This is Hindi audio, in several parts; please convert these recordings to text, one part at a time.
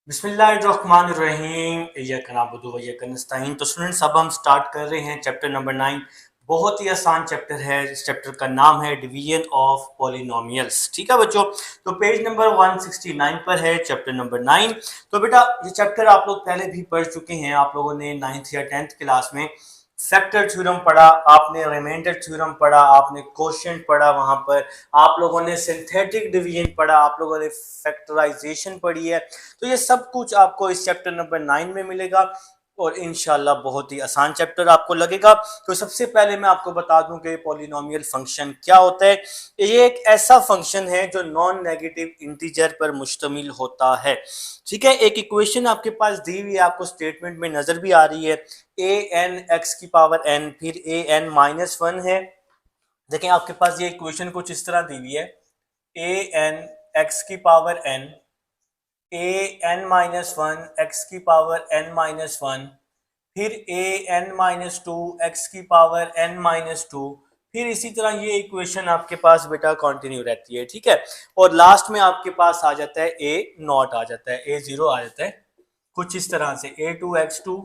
बिस्मिल्लाहिर्रहमानिर्रहीम इय्याका नअबुदु व इय्याका नस्तईन। तो स्टूडेंट्स अब हम स्टार्ट कर रहे हैं चैप्टर नंबर 9। बहुत ही आसान चैप्टर है। इस चैप्टर का नाम है डिवीजन ऑफ पॉलिनोमियल्स। ठीक है बच्चों, तो पेज नंबर 169 पर है चैप्टर नंबर 9। तो बेटा ये चैप्टर आप लोग पहले भी पढ़ चुके हैं। आप लोगों ने 9th या 10th क्लास में फैक्टर थ्योरम पढ़ा, आपने रिमाइंडर थ्योरम पढ़ा, आपने कोशेंट पढ़ा, वहां पर आप लोगों ने सिंथेटिक डिवीजन पढ़ा, आप लोगों ने फैक्टराइजेशन पढ़ी है। तो ये सब कुछ आपको इस चैप्टर नंबर 9 में मिलेगा और इंशाल्लाह बहुत ही आसान चैप्टर आपको लगेगा। तो सबसे पहले मैं आपको बता दूं कि पॉलिनोमियल फंक्शन क्या होता है। ये एक ऐसा फंक्शन है जो नॉन नेगेटिव इंटीजर पर मुश्तमिल होता है। ठीक है, एक इक्वेशन आपके पास दी हुई है, आपको स्टेटमेंट में नजर भी आ रही है। ए एन एक्स की पावर एन फिर ए एन माइनस वन है। देखें आपके पास ये इक्वेशन कुछ इस तरह दी हुई है। ए एन एक्स की power N, A N minus one x की पावर एन माइनस वन, फिर A N minus two x की पावर एन माइनस टू, फिर इसी तरह ये इक्वेशन आपके पास बेटा कंटिन्यू रहती है। ठीक है, और लास्ट में आपके पास आ जाता है ए नॉट आ जाता है, ए जीरो आ जाता है कुछ इस तरह से, A two x two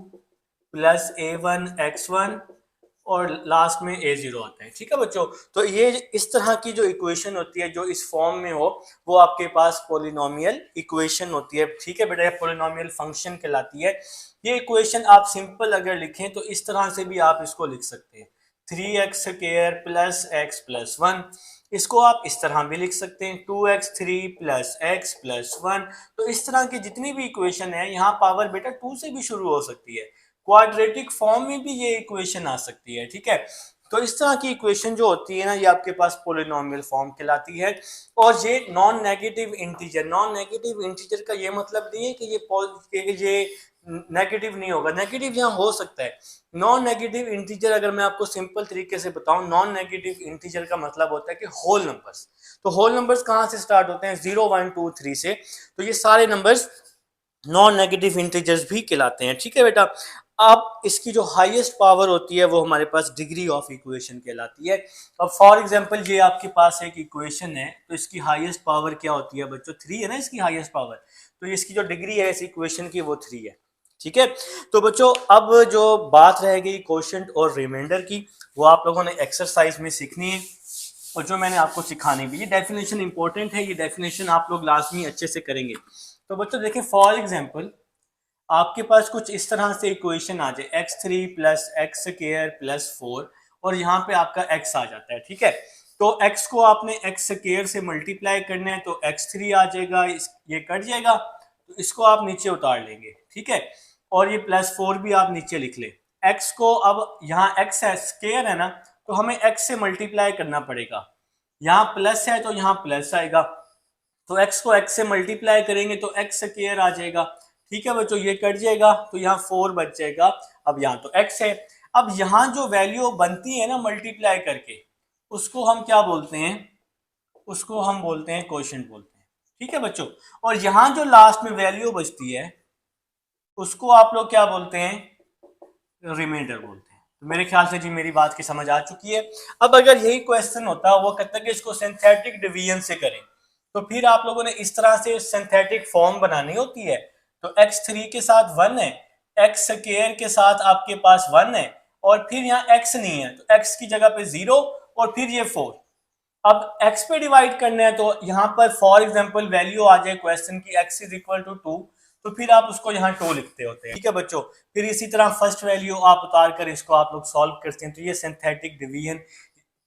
plus A one x one और लास्ट में ए जीरो आता है। ठीक है बच्चों, तो ये इस तरह की जो इक्वेशन होती है जो इस फॉर्म में हो वो आपके पास पॉलिनोमियल इक्वेशन होती है। ठीक है बेटा, ये पॉलिनोमियल फंक्शन कहलाती है। ये इक्वेशन आप सिंपल अगर लिखें तो इस तरह से भी आप इसको लिख सकते हैं, 3x square plus x plus one. इसको आप इस तरह भी लिख सकते हैं, 2x3 plus x plus one. तो इस तरह की जितनी भी इक्वेशन है, यहाँ पावर बेटा 2 से भी शुरू हो सकती है, क्वाड्रेटिक फॉर्म में भी ये इक्वेशन आ सकती है। ठीक है, तो इस तरह की इक्वेशन जो होती है ना, ये आपके पास पॉलिनोमियल फॉर्म कहलाती है। और ये non negative integer, non negative integer का ये मतलब नहीं है कि ये नेगेटिव नहीं होगा, नेगेटिव यहाँ हो सकता है। नॉन नेगेटिव इंटीजर अगर मैं आपको सिंपल तरीके से बताऊं, नॉन नेगेटिव इंटीजर का मतलब होता है कि होल नंबर्स। तो होल नंबर्स कहाँ से स्टार्ट होते हैं? 0 1 2 3 से। तो ये सारे नंबर्स नॉन नेगेटिव इंटीजर्स भी कहलाते हैं। ठीक है बेटा, अब इसकी जो हाईएस्ट पावर होती है वो हमारे पास डिग्री ऑफ इक्वेशन कहलाती है। अब फॉर एग्जांपल ये आपके पास एक इक्वेशन है, तो इसकी हाईएस्ट पावर क्या होती है बच्चों? 3 है ना इसकी हाईएस्ट पावर। तो इसकी जो डिग्री है इस इक्वेशन की वो 3 है। ठीक है, तो बच्चों अब जो बात रह गई कोशेंट और रिमाइंडर की, वो आप लोगों ने एक्सरसाइज में सीखनी है और जो मैंने आपको सिखानी भी। ये डेफिनेशन इंपॉर्टेंट है, ये डेफिनेशन आप लोग लाजमी अच्छे से करेंगे। तो बच्चों देखें, फॉर एग्जांपल आपके पास कुछ इस तरह से इक्वेशन आ जाए, x3 plus x square plus 4 और यहाँ पे आपका x आ जाता है। ठीक है, तो x को आपने x स्क्वायर से मल्टीप्लाई करना है तो x3 आ जाएगा, ये कट जाएगा तो इसको आप नीचे उतार लेंगे। ठीक है, और ये प्लस 4 भी आप नीचे लिख ले। x को अब यहाँ x है, स्क्वायर है ना, तो हमें x से मल्टीप्लाई करना पड़ेगा। यहाँ प्लस है तो यहाँ प्लस आएगा, तो x को x से मल्टीप्लाई करेंगे तो x स्क्वायर आ जाएगा। ठीक है बच्चों, ये कट जाएगा तो यहाँ 4 बच जाएगा। अब यहाँ तो x है। अब यहाँ जो वैल्यू बनती है ना मल्टीप्लाई करके, उसको हम क्या बोलते हैं? उसको हम बोलते हैं कोशेंट बोलते हैं। ठीक है बच्चों, और यहाँ जो लास्ट में वैल्यू बचती है उसको आप लोग क्या बोलते हैं? रिमाइंडर बोलते हैं। तो मेरे ख्याल से जी मेरी बात की समझ आ चुकी है। अब अगर यही क्वेश्चन होता, वो कहता कि इसको सिंथेटिक डिवीजन से करें, तो फिर आप लोगों ने इस तरह से सिंथेटिक फॉर्म बनानी होती है। तो x3 के साथ 1 है, x स्क्वायर के साथ आपके पास 1 है और फिर यहाँ x नहीं है तो x की जगह पे 0 और फिर ये 4। अब x पे डिवाइड करना है तो यहाँ पर फॉर एग्जांपल वैल्यू आ जाए क्वेश्चन की x इज इक्वल टू 2, तो फिर आप उसको यहाँ 2 लिखते होते हैं। ठीक है बच्चों, फिर इसी तरह फर्स्ट वैल्यू आप उतार कर इसको आप लोग सॉल्व करते हैं, तो ये सिंथेटिक डिवीजन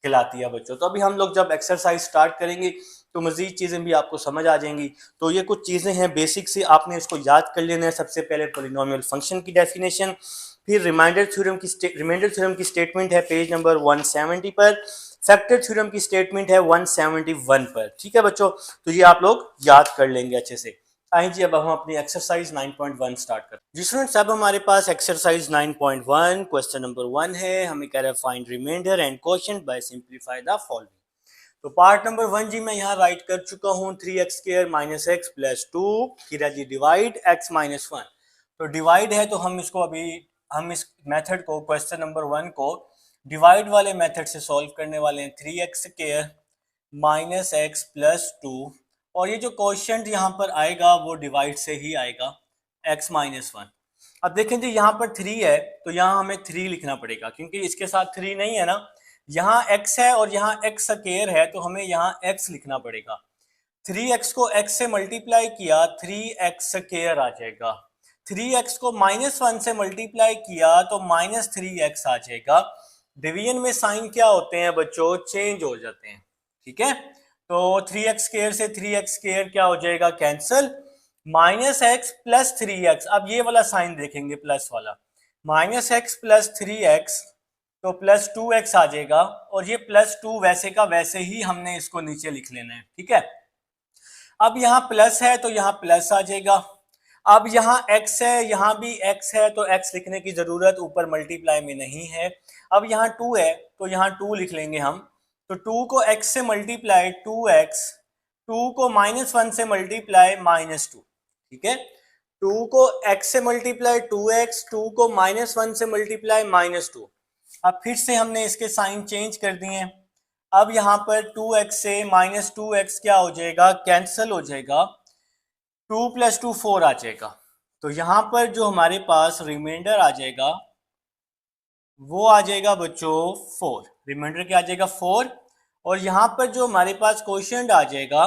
कहलाती है बच्चों। तो अभी हम लोग जब एक्सरसाइज स्टार्ट करेंगे तो मजीद चीज़ें भी आपको समझ आ जाएंगी। तो ये कुछ चीज़ें हैं बेसिक से, आपने इसको याद कर लेना है। सबसे पहले पॉलिनोमियल फंक्शन की डेफिनेशन, फिर रिमाइंडर थ्योरम की स्टेटमेंट है पेज नंबर 170 पर, फैक्टर थ्योरम की स्टेटमेंट है 171 पर। ठीक है बच्चों, तो ये आप लोग याद कर लेंगे अच्छे से। आइए जी, अब हम अपनी एक्सरसाइज 9.1 स्टार्ट करते हैं। जी स्टूडेंट्स, अब हमारे पास एक्सरसाइज 9.1 क्वेश्चन नंबर 1 है। हमें कह रहा है find remainder and quotient by simplify the following. तो पार्ट नंबर 1 जी मैं यहाँ राइट कर चुका हूँ, 3x square minus x plus 2, फिर है जी डिवाइड x माइनस 1। तो डिवाइड है तो हम इसको अभी हम इस मेथड को, क्वेश्चन नंबर 1 को डिवाइड वाले मेथड से सॉल्व करने वाले हैं। 3x square minus x plus 2 और ये जो क्वेश्चन यहाँ पर आएगा वो डिवाइड से ही आएगा। x minus one. अब देखें जी यहाँ पर 3 है तो यहाँ हमें 3 लिखना पड़ेगा क्योंकि इसके साथ 3 नहीं है ना, यहाँ x है और यहाँ x स्क्वायर है तो हमें यहाँ x लिखना पड़ेगा। 3x को x से मल्टीप्लाई किया 3x स्क्वायर आ जाएगा, 3x को -1 से मल्टीप्लाई किया तो -3x आ जाएगा। डिवीजन में साइन क्या होते हैं बच्चों, चेंज हो जाते हैं, ठीक है। तो 3x स्क्वायर से 3x स्क्वायर क्या हो जाएगा, कैंसिल, -x प्लस 3x, अब ये वाला साइन देखेंगे प्लस वाला, -x प्लस 3x तो प्लस 2x आ जाएगा, और ये +2 वैसे का वैसे ही हमने इसको नीचे लिख लेना है, ठीक है। अब यहाँ प्लस है तो यहाँ प्लस आ जाएगा, अब यहाँ x है यहाँ भी x है तो x लिखने की जरूरत ऊपर मल्टीप्लाई में नहीं है। अब यहाँ 2 है तो यहाँ 2 लिख लेंगे हम, तो 2 को x से मल्टीप्लाई 2x, 2 को -1 से मल्टीप्लाई -2, ठीक है। 2 को x से मल्टीप्लाई 2x, 2 को -1 से मल्टीप्लाई -2। अब फिर से हमने इसके साइन चेंज कर दिए हैं। अब यहाँ पर 2x से -2x क्या हो जाएगा, कैंसिल हो जाएगा, 2 + 2 4 आ जाएगा। तो यहाँ पर जो हमारे पास रिमाइंडर आ जाएगा वो आ जाएगा बच्चों 4, रिमाइंडर क्या आ जाएगा 4, और यहाँ पर जो हमारे पास क्वोशिएंट आ जाएगा,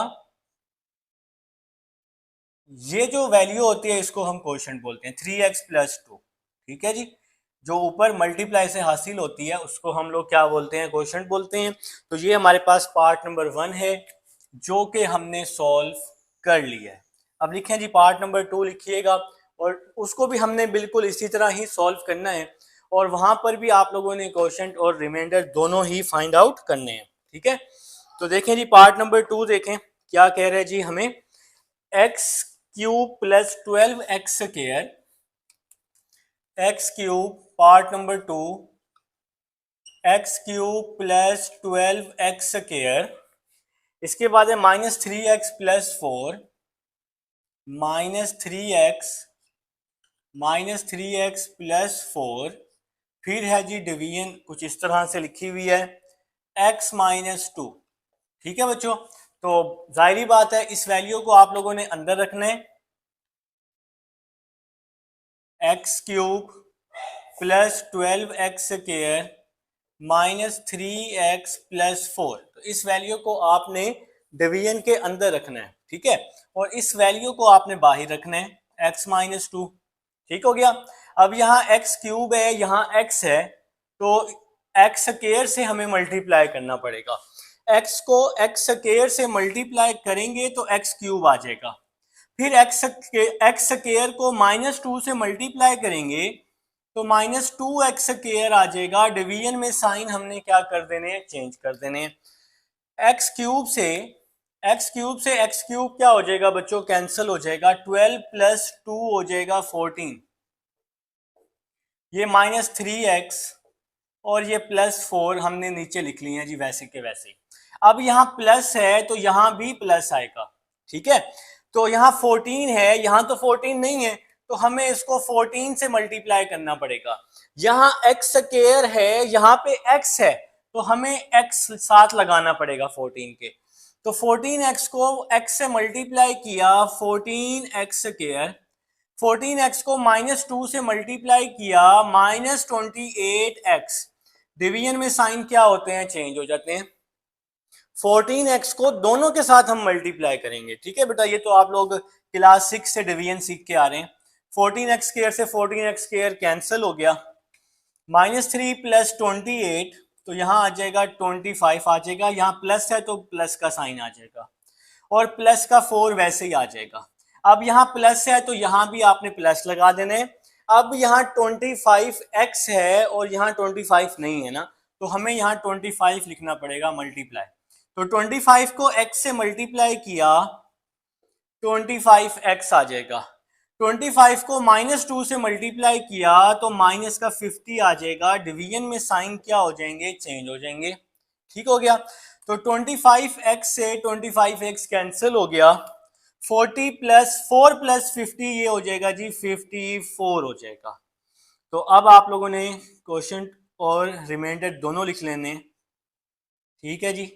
ये जो वैल्यू होती है इसको हम क्वोशिएंट बोलते हैं 3x + 2, ठीक है जी। जो ऊपर मल्टीप्लाई से हासिल होती है उसको हम लोग क्या बोलते हैं, क्वोशिएंट बोलते हैं। तो ये हमारे पास पार्ट नंबर 1 है जो कि हमने सॉल्व कर लिया है। अब लिखें जी पार्ट नंबर 2 लिखिएगा, और उसको भी हमने बिल्कुल इसी तरह ही सॉल्व करना है, और वहां पर भी आप लोगों ने क्वोशिएंट और रिमाइंडर दोनों ही फाइंड आउट करने हैं, ठीक है। तो देखें जी पार्ट नंबर 2 देखें क्या कह रहे हैं जी, हमें x³ + 12x², x³ part number 2, x³ + 12x², इसके बाद है -3x + 4, -3x + 4, फिर है जी डिवीजन कुछ इस तरह से लिखी हुई है x - 2, ठीक है बच्चों। तो जाहिर बात है इस वैल्यू को आप लोगों ने अंदर रखना है, x³ + 12x² -3x + 4, तो इस वैल्यू को आपने डिवीजन के अंदर रखना है, ठीक है, और इस वैल्यू को आपने बाहर रखना है x - 2, ठीक हो गया। अब यहाँ x³ है यहाँ x है तो x² से हमें मल्टीप्लाई करना पड़ेगा, x को x² से मल्टीप्लाई करेंगे तो x³ आ जाएगा, फिर x² को -2 से मल्टीप्लाई करेंगे तो -2x² आ जाएगा। डिवीजन में साइन हमने क्या कर देने हैं, चेंज कर देने हैं। x³ से x³ क्या हो जाएगा बच्चों, कैंसिल हो जाएगा, 12 + 2 हो जाएगा 14, ये -3x और ये +4 हमने नीचे लिख लिए हैं जी वैसे के वैसे। अब यहाँ प्लस है तो यहाँ भी प्लस आएगा, ठीक है। तो यहाँ 14 है, यहाँ तो 14 नहीं है तो हमें इसको 14 से मल्टीप्लाई करना पड़ेगा। यहाँ x² है यहाँ पे x है तो हमें x साथ लगाना पड़ेगा 14 के, तो 14x को x से मल्टीप्लाई किया 14x², 14x को -2 से मल्टीप्लाई किया -28x, डिवीजन में साइन क्या होते हैं, चेंज हो जाते हैं। 14x को दोनों के साथ हम मल्टीप्लाई करेंगे, ठीक है बेटा, ये तो आप लोग क्लास 6 से डिवीजन सीख के आ रहे हैं। 14x² से 14x² कैंसिल हो गया, -3 + 28 तो यहाँ आ जाएगा 25 आ जाएगा, यहाँ प्लस है तो प्लस का साइन आ जाएगा, और प्लस का 4 वैसे ही आ जाएगा। अब यहाँ प्लस है तो यहाँ भी आपने प्लस लगा देने। अब यहाँ 25x है और यहाँ 25 नहीं है ना, तो हमें यहाँ 25 लिखना पड़ेगा मल्टीप्लाई, तो 25 को x से मल्टीप्लाई किया 25x आ जाएगा, 25 को -2 से मल्टीप्लाई किया तो माइनस का 50 आ जाएगा। डिवीजन में साइन क्या हो जाएंगे, चेंज हो जाएंगे, ठीक हो गया। तो 25x से 25x कैंसिल हो गया, 40 + 4 + 50 ये हो जाएगा जी 54 हो जाएगा। तो अब आप लोगों ने क्वोशिएंट और रिमाइंडर दोनों लिख लेने, ठीक है जी।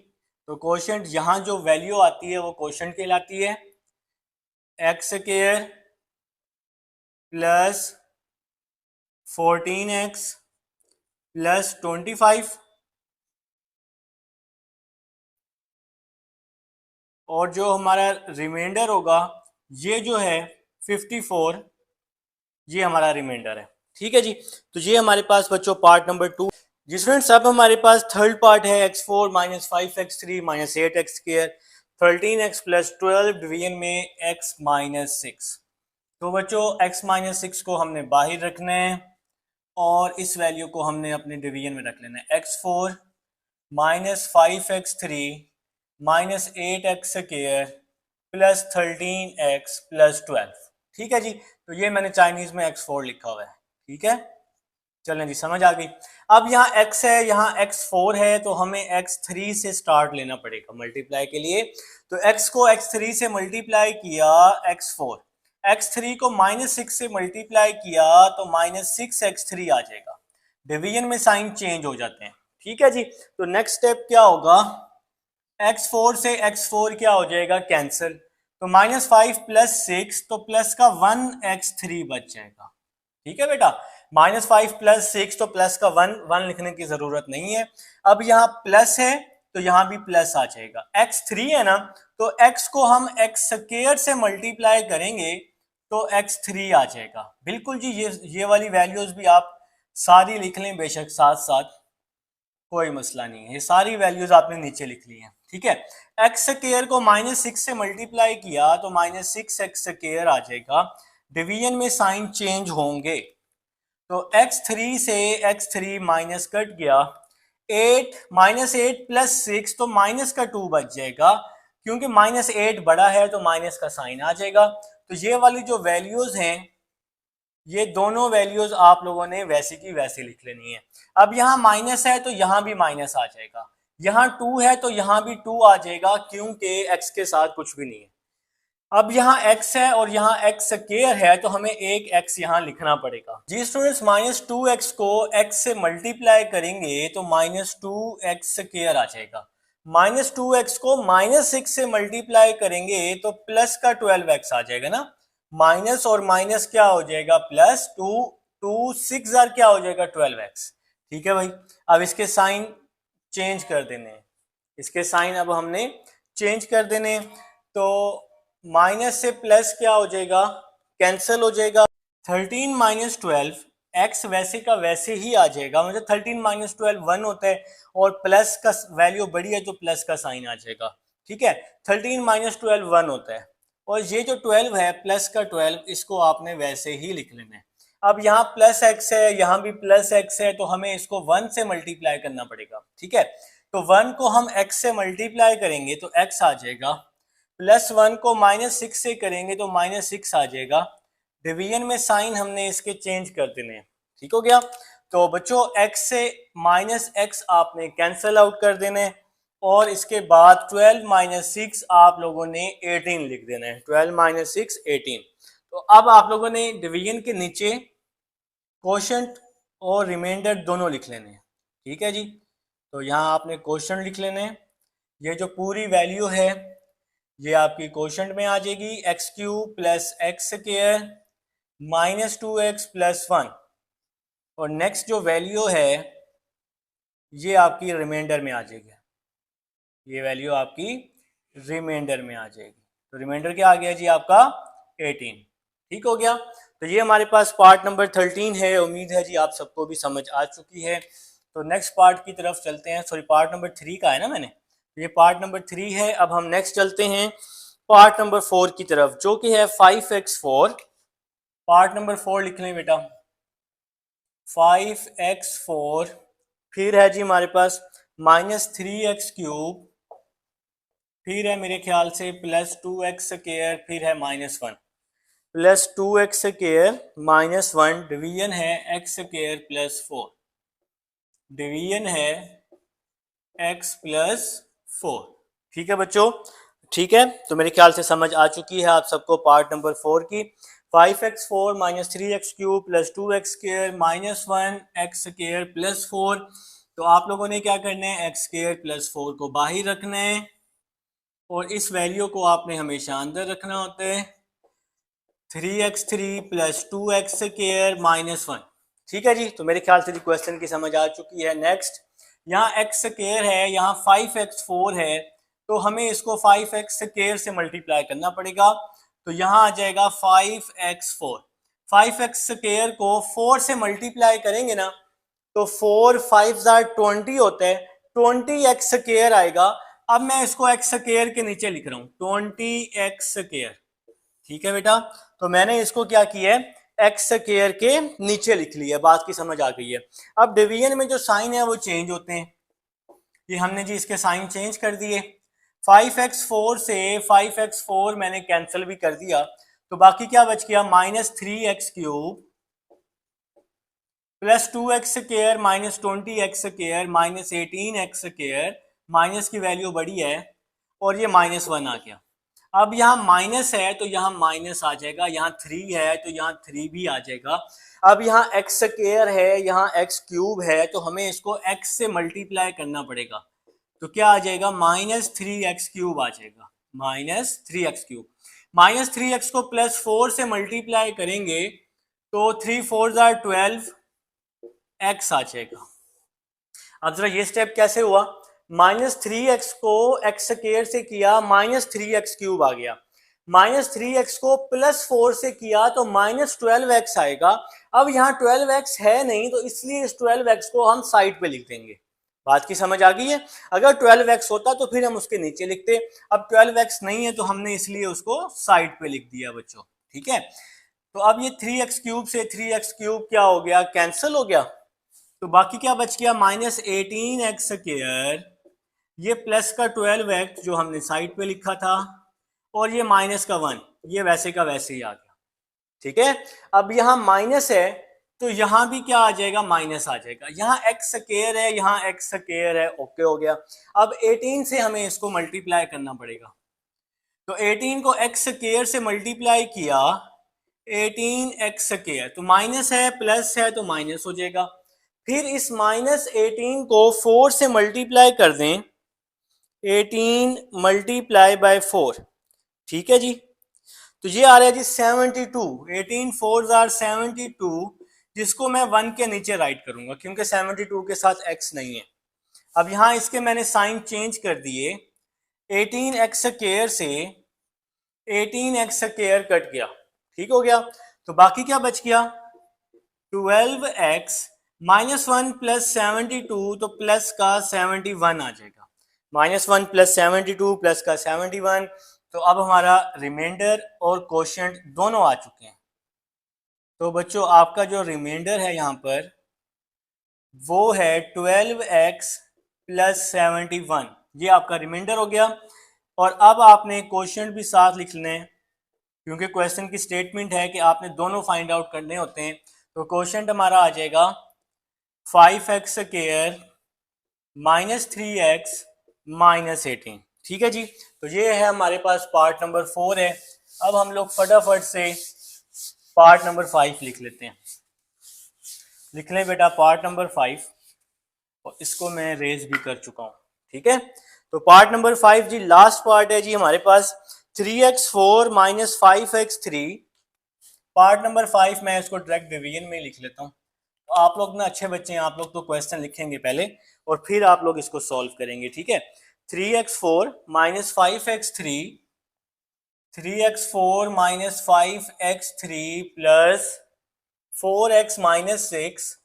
तो क्वोशिएंट यहाँ जो वैल्यू आती है वो क्वोशिएंट कहलाती है, x² प्लस 14x प्लस 25 और जो हमारा रिमाइंडर होगा ये जो है 54, ये हमारा रिमाइंडर है। ठीक है जी, तो ये हमारे पास बच्चों पार्ट नंबर 2। जी स्टूडेंट्स, अब हमारे पास थर्ड पार्ट है x4 minus 5x3 minus 8x square 13x plus 12 division में x माइनस 6। तो बच्चों x माइनस 6 को हमने बाहर रखना है और इस वैल्यू को हमने अपने डिवीजन में रख लेना है। x4 minus 5x3 minus 8x square plus 13x plus 12। ठीक है जी, तो ये मैंने चाइनीज में x4 लिखा हुआ है। ठीक है, चलें जी, समझ आ गई। अब यहाँ x है, यहाँ x4 है, तो हमें x3 से स्टार्ट लेना पड़ेगा मल्टीप्लाई के लिए। तो x को x3 से मल्टीप्लाई किया x4, x3 को -6 से मल्टीप्लाई किया तो -6x3 आ जाएगा। डिवीजन में साइन चेंज हो जाते हैं। ठीक है जी, तो नेक्स्ट स्टेप क्या होगा, x4 से x4 क्या हो जाएगा, कैंसिल। तो -5 प्लस 6 तो प्लस का 1x3 बच जाएगा। ठीक है बेटा, -5 प्लस 6 तो प्लस का 1 लिखने की जरूरत नहीं है। अब यहाँ प्लस है तो यहाँ भी प्लस आ जाएगा। x3 है ना, तो x को हम x स्क्वायर से मल्टीप्लाई करेंगे तो x3 आ जाएगा। बिल्कुल जी, ये वाली वैल्यूज भी आप सारी लिख लें बेशक साथ साथ, कोई मसला नहीं है। ये सारी वैल्यूज आपने नीचे लिख ली हैं। ठीक है, एक्स स्क्वायर को -6 से मल्टीप्लाई किया तो -6x स्क्वायर आ जाएगा। डिवीजन में साइन चेंज होंगे तो x3 से x3 माइनस कट गया, 8 -8 प्लस 6 तो माइनस का 2 बच जाएगा। क्योंकि -8 बड़ा है तो माइनस का साइन आ जाएगा। तो ये वाली जो वैल्यूज हैं, ये दोनों वैल्यूज आप लोगों ने वैसे की वैसे लिख लेनी है। अब यहाँ माइनस है तो यहाँ भी माइनस आ जाएगा, यहाँ 2 है तो यहाँ भी 2 आ जाएगा, क्योंकि x के साथ कुछ भी नहीं है। अब यहाँ x है और यहाँ x स्क्वायर है तो हमें एक x यहाँ लिखना पड़ेगा। जी स्टूडेंट्स, -2x को x से मल्टीप्लाई करेंगे तो -2x स्क्वायर आ जाएगा। -2x को -6 से मल्टीप्लाई करेंगे तो प्लस का 12x आ जाएगा ना। माइनस और माइनस क्या हो जाएगा, प्लस। 2 6 क्या हो जाएगा, 12x। ठीक है भाई, अब इसके साइन चेंज कर देने, इसके साइन अब हमने चेंज कर देने। तो माइनस से प्लस क्या हो जाएगा, कैंसिल हो जाएगा। 13 माइनस 12 एक्स वैसे का वैसे ही आ जाएगा, मतलब 13 माइनस 12 1 होता है और प्लस का वैल्यू बड़ी है तो प्लस का साइन आ जाएगा। ठीक है, 13 माइनस 12 1 होता है और ये जो 12 है प्लस का 12, इसको आपने वैसे ही लिख लेना है। अब यहाँ प्लस एक्स है, यहाँ भी प्लस एक्स है, तो हमें इसको 1 से मल्टीप्लाई करना पड़ेगा। ठीक है, तो 1 को हम x से मल्टीप्लाई करेंगे तो x आ जाएगा, प्लस 1 को -6 से करेंगे तो -6 आ जाएगा। डिवीजन में साइन हमने इसके चेंज कर देने हैं। ठीक हो गया, तो बच्चों x से -x आपने कैंसिल आउट कर देना है और इसके बाद 12 - 6 आप लोगों ने 18 लिख देना है। 12 - 6 18। तो अब आप लोगों ने डिवीजन के नीचे कोशेंट और रिमाइंडर दोनों लिख लेने हैं। ठीक है जी, तो यहाँ आपने कोशेंट लिख लेने हैं। ये जो पूरी वैल्यू है ये आपकी कोशेंट में आ जाएगी, x³ plus x square -2x plus 1। और नेक्स्ट जो वैल्यू है ये आपकी रिमाइंडर में आ जाएगी, ये वैल्यू आपकी रिमाइंडर में आ जाएगी। तो रिमाइंडर क्या आ गया जी आपका 18। ठीक हो गया, तो ये हमारे पास पार्ट नंबर 13 है। उम्मीद है जी आप सबको भी समझ आ चुकी है। तो नेक्स्ट पार्ट की तरफ चलते हैं। सॉरी, पार्ट नंबर 3 का है ना मैंने, ये पार्ट नंबर 3 है। अब हम नेक्स्ट चलते हैं पार्ट नंबर 4 की तरफ, जो कि है 5x4। पार्ट नंबर 4 लिख लें बेटा, 5x4। फिर है जी हमारे पास -3x³, फिर है मेरे ख्याल से +2x स्क्वायर, फिर है -1 +2x स्क्वायर -1। डिवीजन है x स्क्वायर प्लस 4, डिवीजन है x प्लस 4। ठीक है बच्चों, ठीक है, तो मेरे ख्याल से समझ आ चुकी है आप सबको पार्ट नंबर 4 की। 5x4 -3x³ plus 2x square -1x square plus 4। तो आप लोगों ने क्या करना है, x स्क्वायर प्लस 4 को बाहर रखना है और इस वैल्यू को आपने हमेशा अंदर रखना होता है। 3x3 plus 2x² minus 1। ठीक है जी, तो मेरे ख्याल से जी क्वेश्चन की समझ आ चुकी है। नेक्स्ट, यहाँ x² है, यहाँ 5x4 है, तो हमें इसको 5x² से मल्टीप्लाई करना पड़ेगा। तो यहाँ आ जाएगा 5x4। 5x² को 4 से मल्टीप्लाई करेंगे ना, तो 4 5 20 होता है, 20x² आएगा। अब मैं इसको x² के नीचे लिख रहा हूँ 20x²। ठीक है बेटा, तो मैंने इसको क्या किया है, x² के नीचे लिख लिया। बात की समझ आ गई है। अब डिवीजन में जो साइन है वो चेंज होते हैं, ये हमने जी इसके साइन चेंज कर दिए। 5x4 से 5x4 मैंने कैंसिल भी कर दिया, तो बाकी क्या बच गया, -3x³ plus 2x² minus 20x² minus 18x²। Minus की वैल्यू बड़ी है और ये -1 आ गया। अब यहाँ माइनस है तो यहाँ माइनस आ जाएगा, यहाँ 3 है तो यहाँ 3 भी आ जाएगा। अब यहाँ x² है, यहाँ x³ है, तो हमें इसको x से मल्टीप्लाई करना पड़ेगा। तो क्या आ जाएगा, -3x³ आ जाएगा, -3x³। -3x को +4 से मल्टीप्लाई करेंगे तो 3 4 12 x आ जाएगा। अब जरा ये स्टेप कैसे हुआ, -3x को x² से किया, -3x³ आ गया। -3x को +4 से किया तो -12x आएगा। अब यहाँ 12x है नहीं, तो इसलिए इस 12x को हम साइड पे लिख देंगे। बात की समझ आ गई है। अगर 12x होता तो फिर हम उसके नीचे लिखते, अब 12x नहीं है तो हमने इसलिए उसको साइड पे लिख दिया बच्चों। ठीक है, तो अब ये 3x³ से 3x³ क्या हो गया, कैंसिल हो गया। तो बाकी क्या बच गया, -18x², ये प्लस का 12x जो हमने साइड पे लिखा था, और ये माइनस का 1, ये वैसे का वैसे ही आ गया। ठीक है, अब यहाँ माइनस है तो यहाँ भी क्या आ जाएगा, माइनस आ जाएगा। यहाँ x² है, यहाँ x² है, ओके हो गया। अब 18 से हमें इसको मल्टीप्लाई करना पड़ेगा, तो 18 को x² से मल्टीप्लाई किया, 18x², तो माइनस है प्लस है तो माइनस हो जाएगा। फिर इस -18 को 4 से मल्टीप्लाई कर दें, 18 मल्टीप्लाई बाय 4। ठीक है जी, तो ये आ रहा है जी 72। 18 4 आर 72, जिसको मैं 1 के नीचे राइट करूंगा क्योंकि 72 के साथ x नहीं है। अब यहाँ इसके मैंने साइन चेंज कर दिए, 18x² से 18x² कट गया, ठीक हो गया। तो बाकी क्या बच गया, 12x -1 प्लस 72, तो प्लस का 71 आ जाएगा। -1 प्लस 72 प्लस का 71, तो अब हमारा रिमाइंडर और कोशेंट दोनों आ चुके हैं। तो बच्चों आपका जो रिमाइंडर है यहाँ पर वो है 12x प्लस 71, ये आपका रिमाइंडर हो गया। और अब आपने कोशेंट भी साथ लिख लें क्योंकि क्वेश्चन की स्टेटमेंट है कि आपने दोनों फाइंड आउट करने होते हैं। तो कोशेंट हमारा आ जाएगा 5x² -3x -18। ठीक है जी, तो ये है हमारे पास पार्ट नंबर 4 है। अब हम लोग फटाफट से पार्ट नंबर 5 लिख लेते हैं। लिख लें बेटा पार्ट नंबर 5, और इसको मैं रेज भी कर चुका हूँ। ठीक है, तो पार्ट नंबर 5 जी लास्ट पार्ट है जी हमारे पास, 3x4 -5x3। पार्ट नंबर 5 मैं इसको डायरेक्ट डिवीजन में लिख लेता हूँ। तो आप लोग ना अच्छे बच्चे हैं, आप लोग तो क्वेश्चन लिखेंगे पहले और फिर आप लोग इसको सॉल्व करेंगे। ठीक है, 3x4 -5x3, 3x4 -5x3 plus 4x -6,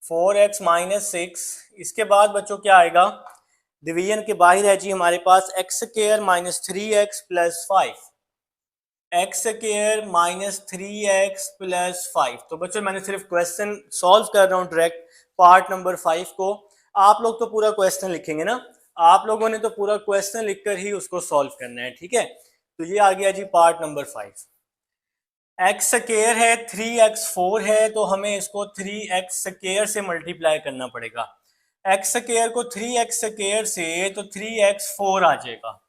4x -6। इसके बाद बच्चों क्या आएगा, डिवीजन के बाहर है जी हमारे पास x² -3x plus 5, x² -3x plus 5। तो बच्चों मैंने सिर्फ क्वेश्चन सॉल्व कर रहा हूँ डायरेक्ट पार्ट नंबर 5 को। आप लोग तो पूरा क्वेश्चन लिखेंगे ना, आप लोगों ने तो पूरा क्वेश्चन लिखकर ही उसको सॉल्व करना है। ठीक है, तो ये आ गया जी पार्ट नंबर 5। x² है, 3x4 है, तो हमें इसको 3x² से मल्टीप्लाई करना पड़ेगा। x² को 3x² से तो 3x4 आ जाएगा,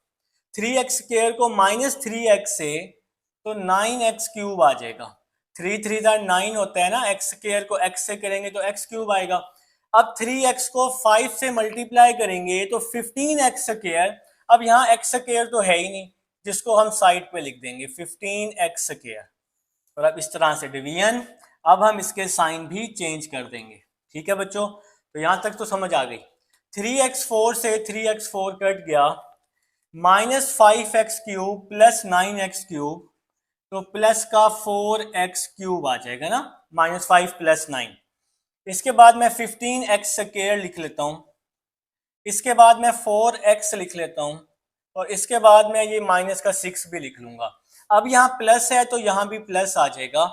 3x² को -3x से तो 9x³ आ जाएगा। 3 3 9 होता है ना, x² को x से करेंगे तो x³ आएगा। अब 3x को 5 से मल्टीप्लाई करेंगे तो 15x²। अब यहाँ x² तो है ही नहीं, जिसको हम साइड पे लिख देंगे 15x²। और अब इस तरह से डिवीजन। अब हम इसके साइन भी चेंज कर देंगे। ठीक है बच्चों, तो यहां तक तो समझ आ गई। 3x4 से 3x4 कट गया, -5x³ प्लस 9x³ तो प्लस का 4x³ आ जाएगा ना, -5 प्लस 9। इसके बाद मैं 15x² लिख लेता हूं, इसके बाद मैं 4x लिख लेता हूं, और इसके बाद मैं ये माइनस का 6 भी लिख लूंगा। अब यहाँ प्लस है तो यहाँ भी प्लस आ जाएगा।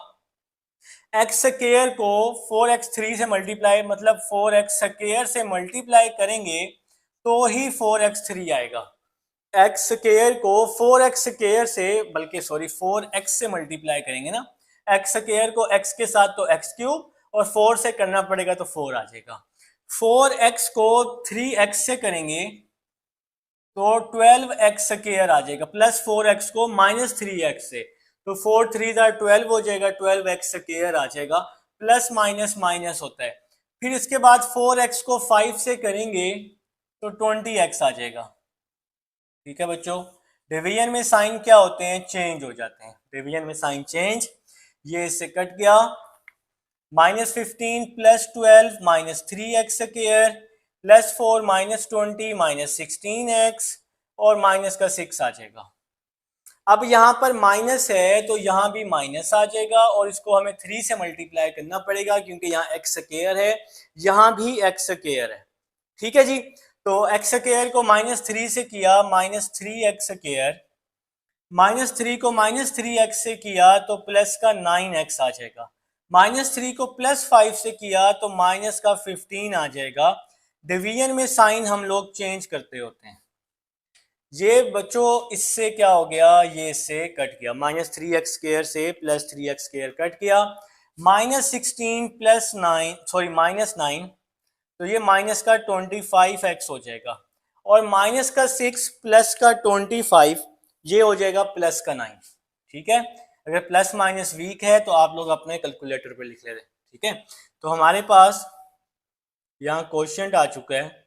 एक्स स्क्वायर को 4x3 से मल्टीप्लाई, मतलब 4x स्क्वायर से मल्टीप्लाई करेंगे तो ही 4x3 आएगा। एक्स स्क्वायर को 4x स्क्वायर से, बल्कि सॉरी 4x से मल्टीप्लाई करेंगे ना, एक्स स्क्वायर को x के साथ तो x³ और 4 से करना पड़ेगा तो 4 आ जाएगा। 4x को 3x से करेंगे तो 12x² आ जाएगा, प्लस 4x को -3x से तो 4 3 12 हो जाएगा, 12x² आ जाएगा। प्लस माइनस माइनस होता है। फिर इसके बाद 4x को 5 से करेंगे तो 20x आ जाएगा। ठीक है बच्चों, डिवीजन में साइन क्या होते हैं, चेंज हो जाते हैं। डिवीजन में साइन चेंज, ये इससे कट गया, -15 प्लस 12 -3x² प्लस 4 -20 -16x और माइनस का 6 आ जाएगा। अब यहां पर माइनस है तो यहां भी माइनस आ जाएगा, और इसको हमें 3 से मल्टीप्लाई करना पड़ेगा क्योंकि यहाँ एक्स स्क्वायर है, यहां भी एक्स स्क्वायर है। ठीक है जी, तो एक्स स्क्वायर को -3 से किया -3x², -3 को -3x से किया तो प्लस का 9x आ जाएगा, -3 को +5 से किया तो माइनस का 15 आ जाएगा। डिवीजन में साइन हम लोग चेंज करते होते हैं। ये बच्चों इससे क्या हो गया, ये इससे कट गया, -3x² से +3x² कट गया, -16 प्लस 9 सॉरी -9 तो ये माइनस का 25x हो जाएगा, और माइनस का 6 प्लस का 25 ये हो जाएगा प्लस का 9। ठीक है, अगर प्लस माइनस वीक है तो आप लोग अपने कैलकुलेटर पे लिख लेते। ठीक है, तो हमारे पास यहाँ क्वेश्चन आ चुका है।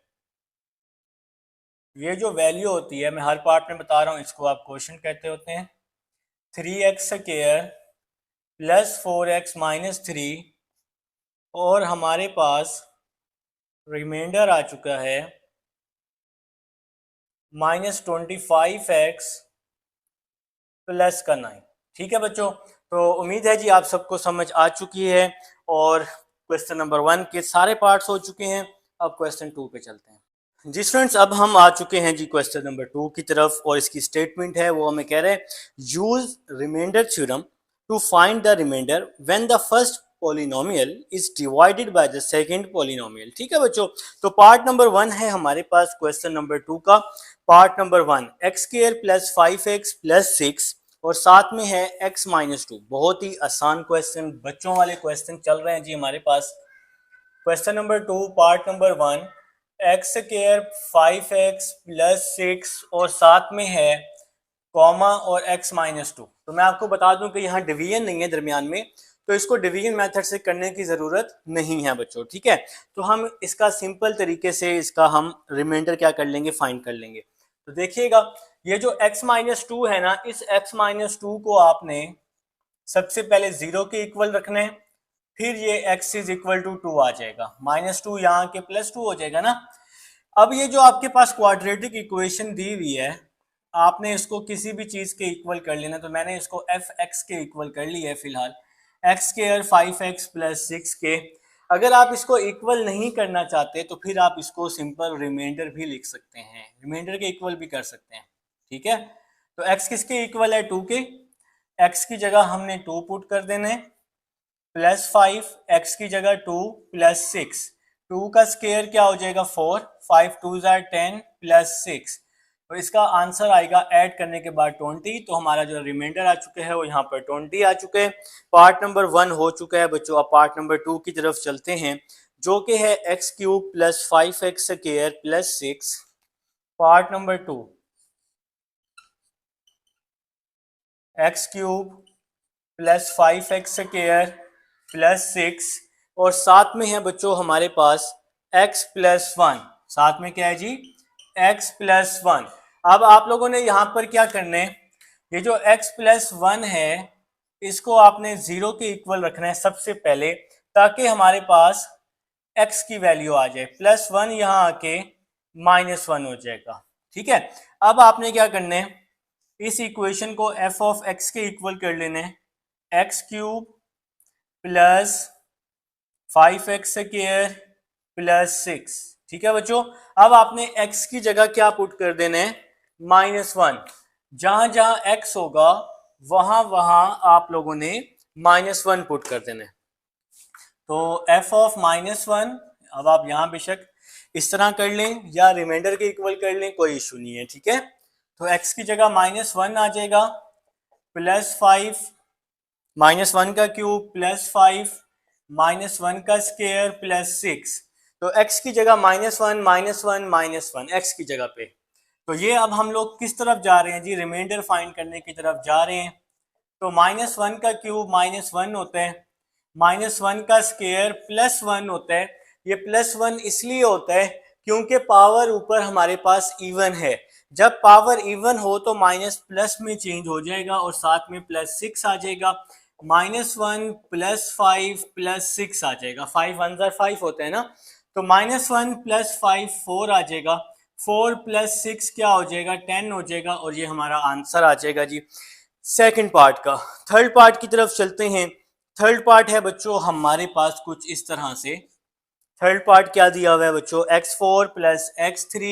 ये जो वैल्यू होती है, मैं हर पार्ट में बता रहा हूँ, इसको आप क्वेश्चन कहते होते हैं। 3x² प्लस 4x -3 और हमारे पास रिमाइंडर आ चुका है -25x प्लस का 9। ठीक है बच्चों, तो उम्मीद है जी आप सबको समझ आ चुकी है, और क्वेश्चन नंबर 1 के सारे पार्ट्स हो चुके हैं। अब क्वेश्चन 2 पे चलते हैं जी स्टूडेंट्स। अब हम आ चुके हैं जी क्वेश्चन नंबर 2 की तरफ, और इसकी स्टेटमेंट है वो हमें कह रहे हैं, use remainder theorem to find the remainder when the first polynomial is divided by the second polynomial. ठीक है बच्चों, तो पार्ट नंबर 1 है हमारे पास क्वेश्चन नंबर 2 का। Part number 1 x² plus 5x plus 6 और साथ में है x -2। बहुत ही आसान क्वेश्चन, बच्चों वाले क्वेश्चन चल रहे हैं जी हमारे पास। Question number 2 part number 1 x² 5x plus 6 और साथ में है कॉमा और x -2। तो मैं आपको बता दूं कि यहाँ डिवीजन नहीं है दरमियान में, तो इसको डिवीजन मेथड से करने की ज़रूरत नहीं है बच्चों। ठीक है, तो हम इसका सिंपल तरीके से इसका हम रिमाइंडर क्या कर लेंगे, फाइंड कर लेंगे। तो देखिएगा, ये जो x -2 है ना, इस x -2 को आपने सबसे पहले 0 के इक्वल रखना है, फिर ये x = 2 आ जाएगा, -2 यहाँ के +2 हो जाएगा ना। अब ये जो आपके पास क्वाड्रेटिक इक्वेशन दी हुई है, आपने इसको किसी भी चीज़ के इक्वल कर लेना, तो मैंने इसको f(x) के इक्वल कर लिया है फिलहाल, x² 5x प्लस 6 के। अगर आप इसको इक्वल नहीं करना चाहते तो फिर आप इसको सिंपल रिमाइंडर भी लिख सकते हैं, रिमाइंडर के इक्वल भी कर सकते हैं। ठीक है, तो x किसके इक्वल है, 2 के, x की जगह हमने 2 पुट कर देना है, प्लस 5, x की जगह 2 प्लस 6, 2 का स्क्वायर क्या हो जाएगा 4, 5 2 10 प्लस 6, तो इसका आंसर आएगा ऐड करने के बाद 20। तो हमारा जो रिमाइंडर आ चुका है वो यहाँ पर 20 आ चुके हैं। पार्ट नंबर 1 हो चुका है बच्चों। अब पार्ट नंबर 2 की तरफ चलते हैं, जो कि है x³ plus 5x² plus 6। Part number 2 x³ plus 5x² plus 6 और साथ में है बच्चों हमारे पास x प्लस 1। साथ में क्या है जी, x प्लस 1। अब आप लोगों ने यहाँ पर क्या करना है, ये जो x प्लस 1 है इसको आपने 0 के इक्वल रखना है सबसे पहले, ताकि हमारे पास x की वैल्यू आ जाए। +1 यहाँ आके -1 हो जाएगा। ठीक है, अब आपने क्या करना है, इस इक्वेशन को f ऑफ x के इक्वल कर लेना है। x³ plus 5x² plus 6। ठीक है बच्चों, अब आपने x की जगह क्या पुट कर देना है, -1। जहां जहां x होगा वहां वहां आप लोगों ने -1 पुट कर देना है। तो f ऑफ -1, अब आप यहां बेशक इस तरह कर लें या रिमाइंडर के इक्वल कर लें, कोई इशू नहीं है। ठीक है, तो x की जगह -1 आ जाएगा, +5 -1 का क्यूब +5 -1 का स्क्वायर +6। तो x की जगह -1 -1 -1 x की जगह पे। तो ये अब हम लोग किस तरफ जा रहे हैं जी, रिमाइंडर फाइंड करने की तरफ जा रहे हैं। तो -1 का क्यूब -1 होता है, -1 का स्क्वायर +1 होता है। ये +1 इसलिए होता है क्योंकि पावर ऊपर हमारे पास इवन है। जब पावर इवन हो तो माइनस प्लस में चेंज हो जाएगा और साथ में +6 आ जाएगा। -1 +5 +6 आ जाएगा, 5 1 ज़ा 5 होता है ना, तो -1 +5 4 आ जाएगा, 4 + 6 क्या हो जाएगा, 10 हो जाएगा और ये हमारा आंसर आ जाएगा जी सेकंड पार्ट का। थर्ड पार्ट की तरफ चलते हैं। थर्ड पार्ट है बच्चों हमारे पास कुछ इस तरह से। थर्ड पार्ट क्या दिया हुआ है बच्चों, x4 + x3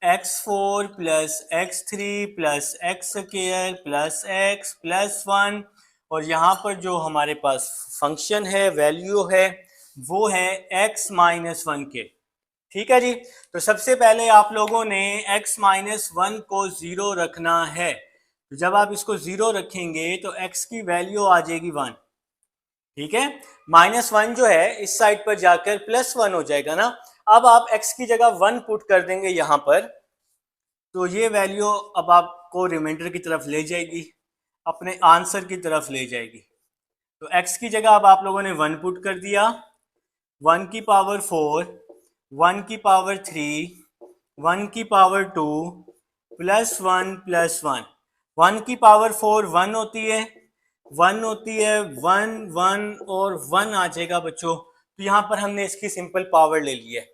x4 + x3 + x² + x +1, और यहाँ पर जो हमारे पास फंक्शन है, वैल्यू है, वो है x - 1 के। ठीक है जी, तो सबसे पहले आप लोगों ने x - 1 को 0 रखना है। तो जब आप इसको 0 रखेंगे तो x की वैल्यू आ जाएगी 1। ठीक है, -1 जो है इस साइड पर जाकर +1 हो जाएगा ना। अब आप x की जगह 1 पुट कर देंगे यहाँ पर, तो ये वैल्यू अब आपको रिमाइंडर की तरफ ले जाएगी, अपने आंसर की तरफ ले जाएगी। तो x की जगह अब आप लोगों ने 1 पुट कर दिया, 1 की पावर 4, 1 की पावर 3, 1 की पावर 2 +1 +1। 1 की पावर 4 1 होती है, 1 होती है, 1 1 और 1 आ जाएगा बच्चों। तो यहाँ पर हमने इसकी सिंपल पावर ले ली है,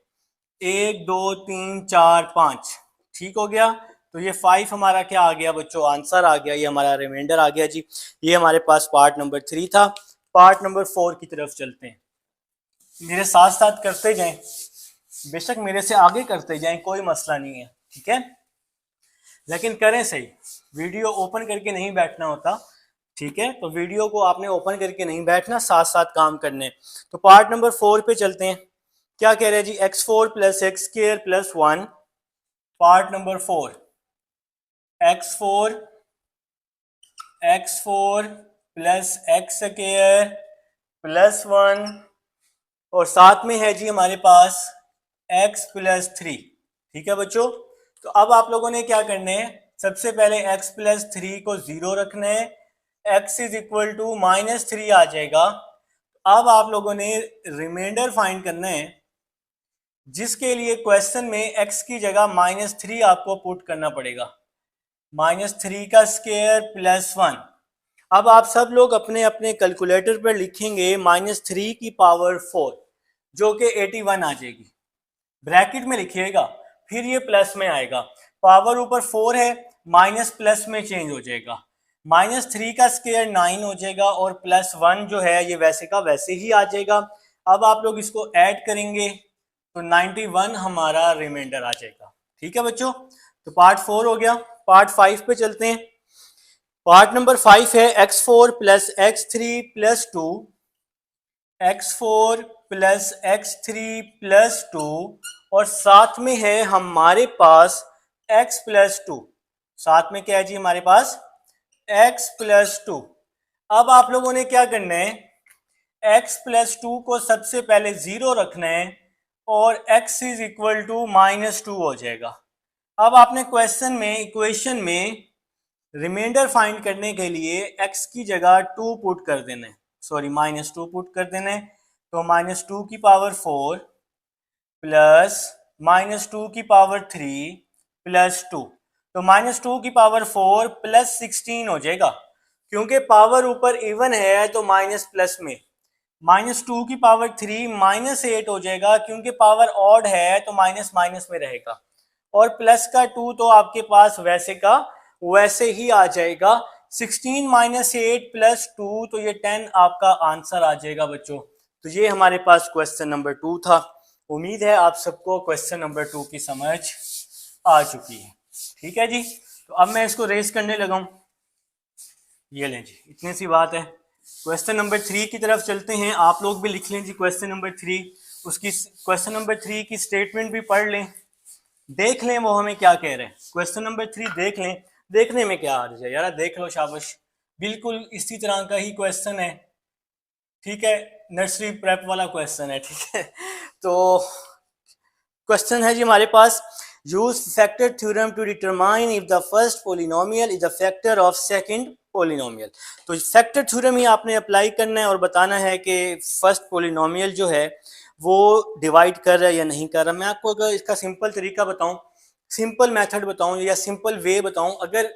1 2 3 4 5। ठीक हो गया, तो ये 5 हमारा क्या आ गया बच्चों, आंसर आ गया, ये हमारा रिमाइंडर आ गया जी। ये हमारे पास पार्ट नंबर 3 था। पार्ट नंबर 4 की तरफ चलते हैं। मेरे साथ साथ करते जाएं, बेशक मेरे से आगे करते जाएं, कोई मसला नहीं है। ठीक है, लेकिन करें सही, वीडियो ओपन करके नहीं बैठना होता। ठीक है, तो वीडियो को आपने ओपन करके नहीं बैठना, साथ साथ काम करने। तो पार्ट नंबर 4 पे चलते हैं। क्या कह रहे हैं जी, x4 + x² + 1। Part number 4, x4 + x² + 1 और साथ में है जी हमारे पास x + 3। ठीक है बच्चों, तो अब आप लोगों ने क्या करना है, सबसे पहले x + 3 को 0 रखना है, x = -3 आ जाएगा। अब आप लोगों ने रिमाइंडर फाइंड करना है, जिसके लिए क्वेश्चन में x की जगह -3 आपको पुट करना पड़ेगा, -3 का स्क्वायर +1। अब आप सब लोग अपने अपने कैलकुलेटर पर लिखेंगे -3 की पावर 4, जो कि 81 आ जाएगी, ब्रैकेट में लिखिएगा, फिर ये प्लस में आएगा। पावर ऊपर 4 है, माइनस प्लस में चेंज हो जाएगा, -3 का स्क्वायर 9 हो जाएगा और +1 जो है ये वैसे का वैसे ही आ जाएगा। अब आप लोग इसको ऐड करेंगे तो 91 हमारा रिमाइंडर आ जाएगा। ठीक है बच्चों, तो पार्ट 4 हो गया। पार्ट 5 पे चलते हैं। पार्ट नंबर 5 है x4 + x3 + 2, x4 + x3 + 2 और साथ में है हमारे पास x + 2। साथ में क्या है जी हमारे पास, x + 2। अब आप लोगों ने क्या करना है, x + 2 को सबसे पहले 0 रखना है और x = -2 हो जाएगा। अब आपने क्वेश्चन में, इक्वेशन में रिमाइंडर फाइंड करने के लिए x की जगह 2 पुट कर देना है, सॉरी -2 पुट कर देना है। तो -2 की पावर 4 प्लस -2 की पावर 3 + 2, तो -2 की पावर 4 + 16 हो जाएगा। क्योंकि पावर ऊपर इवन है तो माइनस प्लस में, -2 की पावर 3 -8 हो जाएगा, क्योंकि पावर ऑड है तो माइनस माइनस में रहेगा, और प्लस का 2 तो आपके पास वैसे का वैसे ही आ जाएगा। 16 -8 + 2 तो ये 10 आपका आंसर आ जाएगा बच्चों। तो ये हमारे पास क्वेश्चन नंबर 2 था। उम्मीद है आप सबको क्वेश्चन नंबर 2 की समझ आ चुकी है। ठीक है जी, तो अब मैं इसको रेस करने लगा हूं। ये लें जी, इतनी सी बात है। क्वेश्चन नंबर 3 की तरफ चलते हैं। आप लोग भी लिख लें जी क्वेश्चन नंबर 3, उसकी क्वेश्चन नंबर 3 की स्टेटमेंट भी पढ़ लें, देख लें वो हमें क्या कह रहे हैं। क्वेश्चन नंबर 3 देख लें, देखने में क्या हर्ज है यार, देख लो, शाबाश। बिल्कुल इसी तरह का ही क्वेश्चन है, ठीक है, नर्सरी प्रेप वाला क्वेश्चन है, ठीक है। तो क्वेश्चन है जी हमारे पास, use factor theorem to determine if the first polynomial is the factor of second polynomial. तो फैक्टर थ्योरम ही आपने अप्लाई करना है और बताना है कि फर्स्ट पोलिनोमियल जो है वो डिवाइड कर रहा है या नहीं कर रहा। मैं आपको अगर इसका सिंपल तरीका बताऊं, सिंपल मेथड बताऊं या सिंपल वे बताऊं, अगर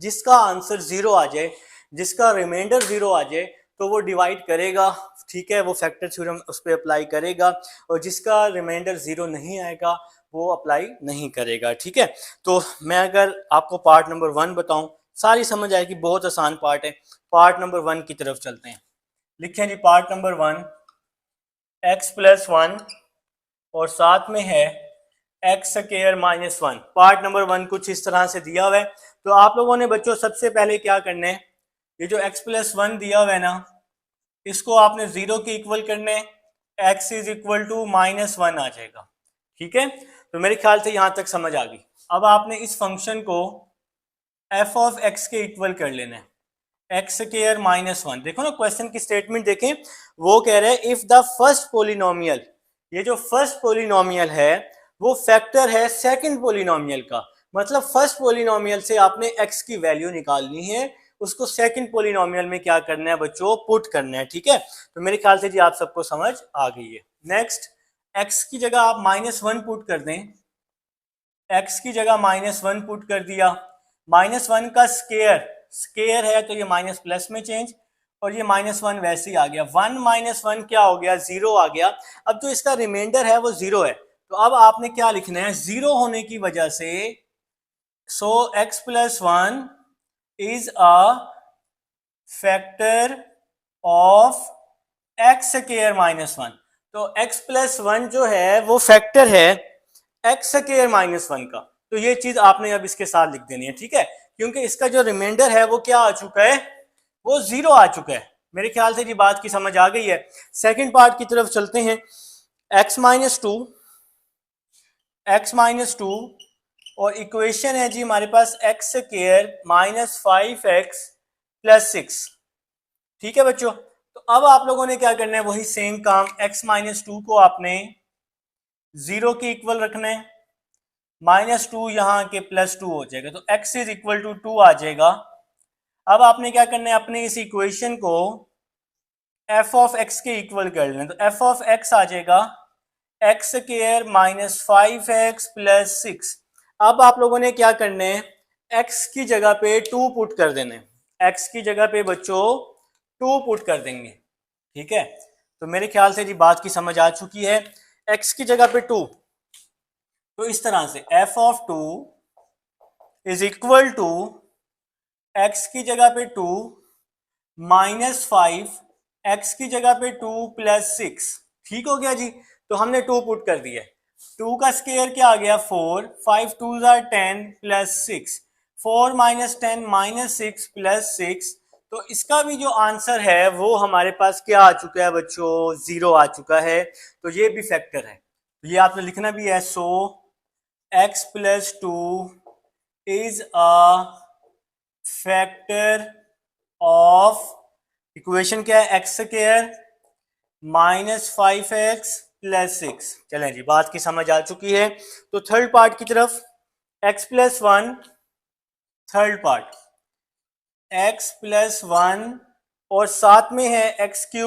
जिसका आंसर 0 आ जाए, जिसका रिमाइंडर 0 आ जाए, तो वो डिवाइड करेगा, ठीक है, वो फैक्टर थ्योरम उस पर अप्लाई करेगा, और जिसका रिमाइंडर 0 नहीं आएगा वो अप्लाई नहीं करेगा, ठीक है। तो मैं अगर आपको पार्ट नंबर 1 बताऊं, सारी समझ आएगी, बहुत आसान पार्ट है। पार्ट नंबर 1 की तरफ चलते हैं। लिखें जी पार्ट नंबर 1, x+1 और साथ में है x² -1। पार्ट नंबर 1 कुछ इस तरह से दिया हुआ है। तो आप लोगों ने बच्चों सबसे पहले क्या करना है, ये जो x+1 दिया हुआ है ना, इसको आपने 0 के इक्वल करने, x = -1 आ जाएगा, ठीक है। तो मेरे ख्याल से यहां तक समझ आ गई। अब आपने इस फंक्शन को f(x) के इक्वल कर लेना है, x² -1। देखो ना क्वेश्चन की स्टेटमेंट देखें, वो कह रहे हैं इफ द फर्स्ट पोलिनोमियल, ये जो फर्स्ट पोलिनोमियल है वो फैक्टर है सेकंड पोलिनोमियल का, मतलब फर्स्ट पोलिनोमियल से आपने x की वैल्यू निकालनी है, उसको सेकंड पोलिनोमियल में क्या करना है बच्चों, पुट करना है, ठीक है। तो मेरे ख्याल से जी आप सबको समझ आ गई है। नेक्स्ट, x की जगह आप -1 पुट कर दें, x की जगह -1 पुट कर दिया, -1 का स्केयर है तो ये माइनस प्लस में चेंज, और ये -1 वैसे ही आ गया, 1 -1 क्या हो गया, 0 आ गया। अब जो इसका रिमाइंडर है वो 0 है, तो अब आपने क्या लिखना है, 0 होने की वजह से सो x+1 is a factor of x² -1। तो x+1 जो है वो फैक्टर है x² -1 का। तो ये चीज आपने अब इसके साथ लिख देनी है, ठीक है, क्योंकि इसका जो रिमाइंडर है वो क्या आ चुका है, वो 0 आ चुका है। मेरे ख्याल से ये बात की समझ आ गई है। सेकंड पार्ट की तरफ चलते हैं। x-2 और इक्वेशन है जी हमारे पास x² -5x + 6, ठीक है बच्चों। तो अब आप लोगों ने क्या करना है, वही सेम काम, x-2 को आपने 0 के इक्वल रखना है, -2 यहाँ के +2 हो जाएगा, तो x = 2 आ जाएगा। अब आपने क्या करना है, अपने इस इक्वेशन को f(x) के इक्वल कर लेना, तो f(x) आ जाएगा x² -5x + 6। अब आप लोगों ने क्या करना है, x की जगह पे 2 पुट कर देना है, x की जगह पे बच्चों 2 पुट कर देंगे, ठीक है। तो मेरे ख्याल से जी बात की समझ आ चुकी है। x की जगह पे 2, तो इस तरह से f(2) = x की जगह पे 2 -5, x की जगह पे 2 + 6, ठीक हो गया जी। तो हमने 2 पुट कर दिया, 2 का स्क्वायर क्या आ गया, 4, 5 2 = 10 + 6, 4 - 10 - 6 + 6। तो इसका भी जो आंसर है वो हमारे पास क्या आ चुका है बच्चों, 0 आ चुका है। तो ये भी फैक्टर है, तो ये आपने लिखना भी है। सो x+2 is a factor of, equation क्या है, x² -5x + 6। चलें जी, बात की समझ आ चुकी है। तो थर्ड पार्ट की तरफ, x+1, थर्ड पार्ट x+1 और साथ में है x³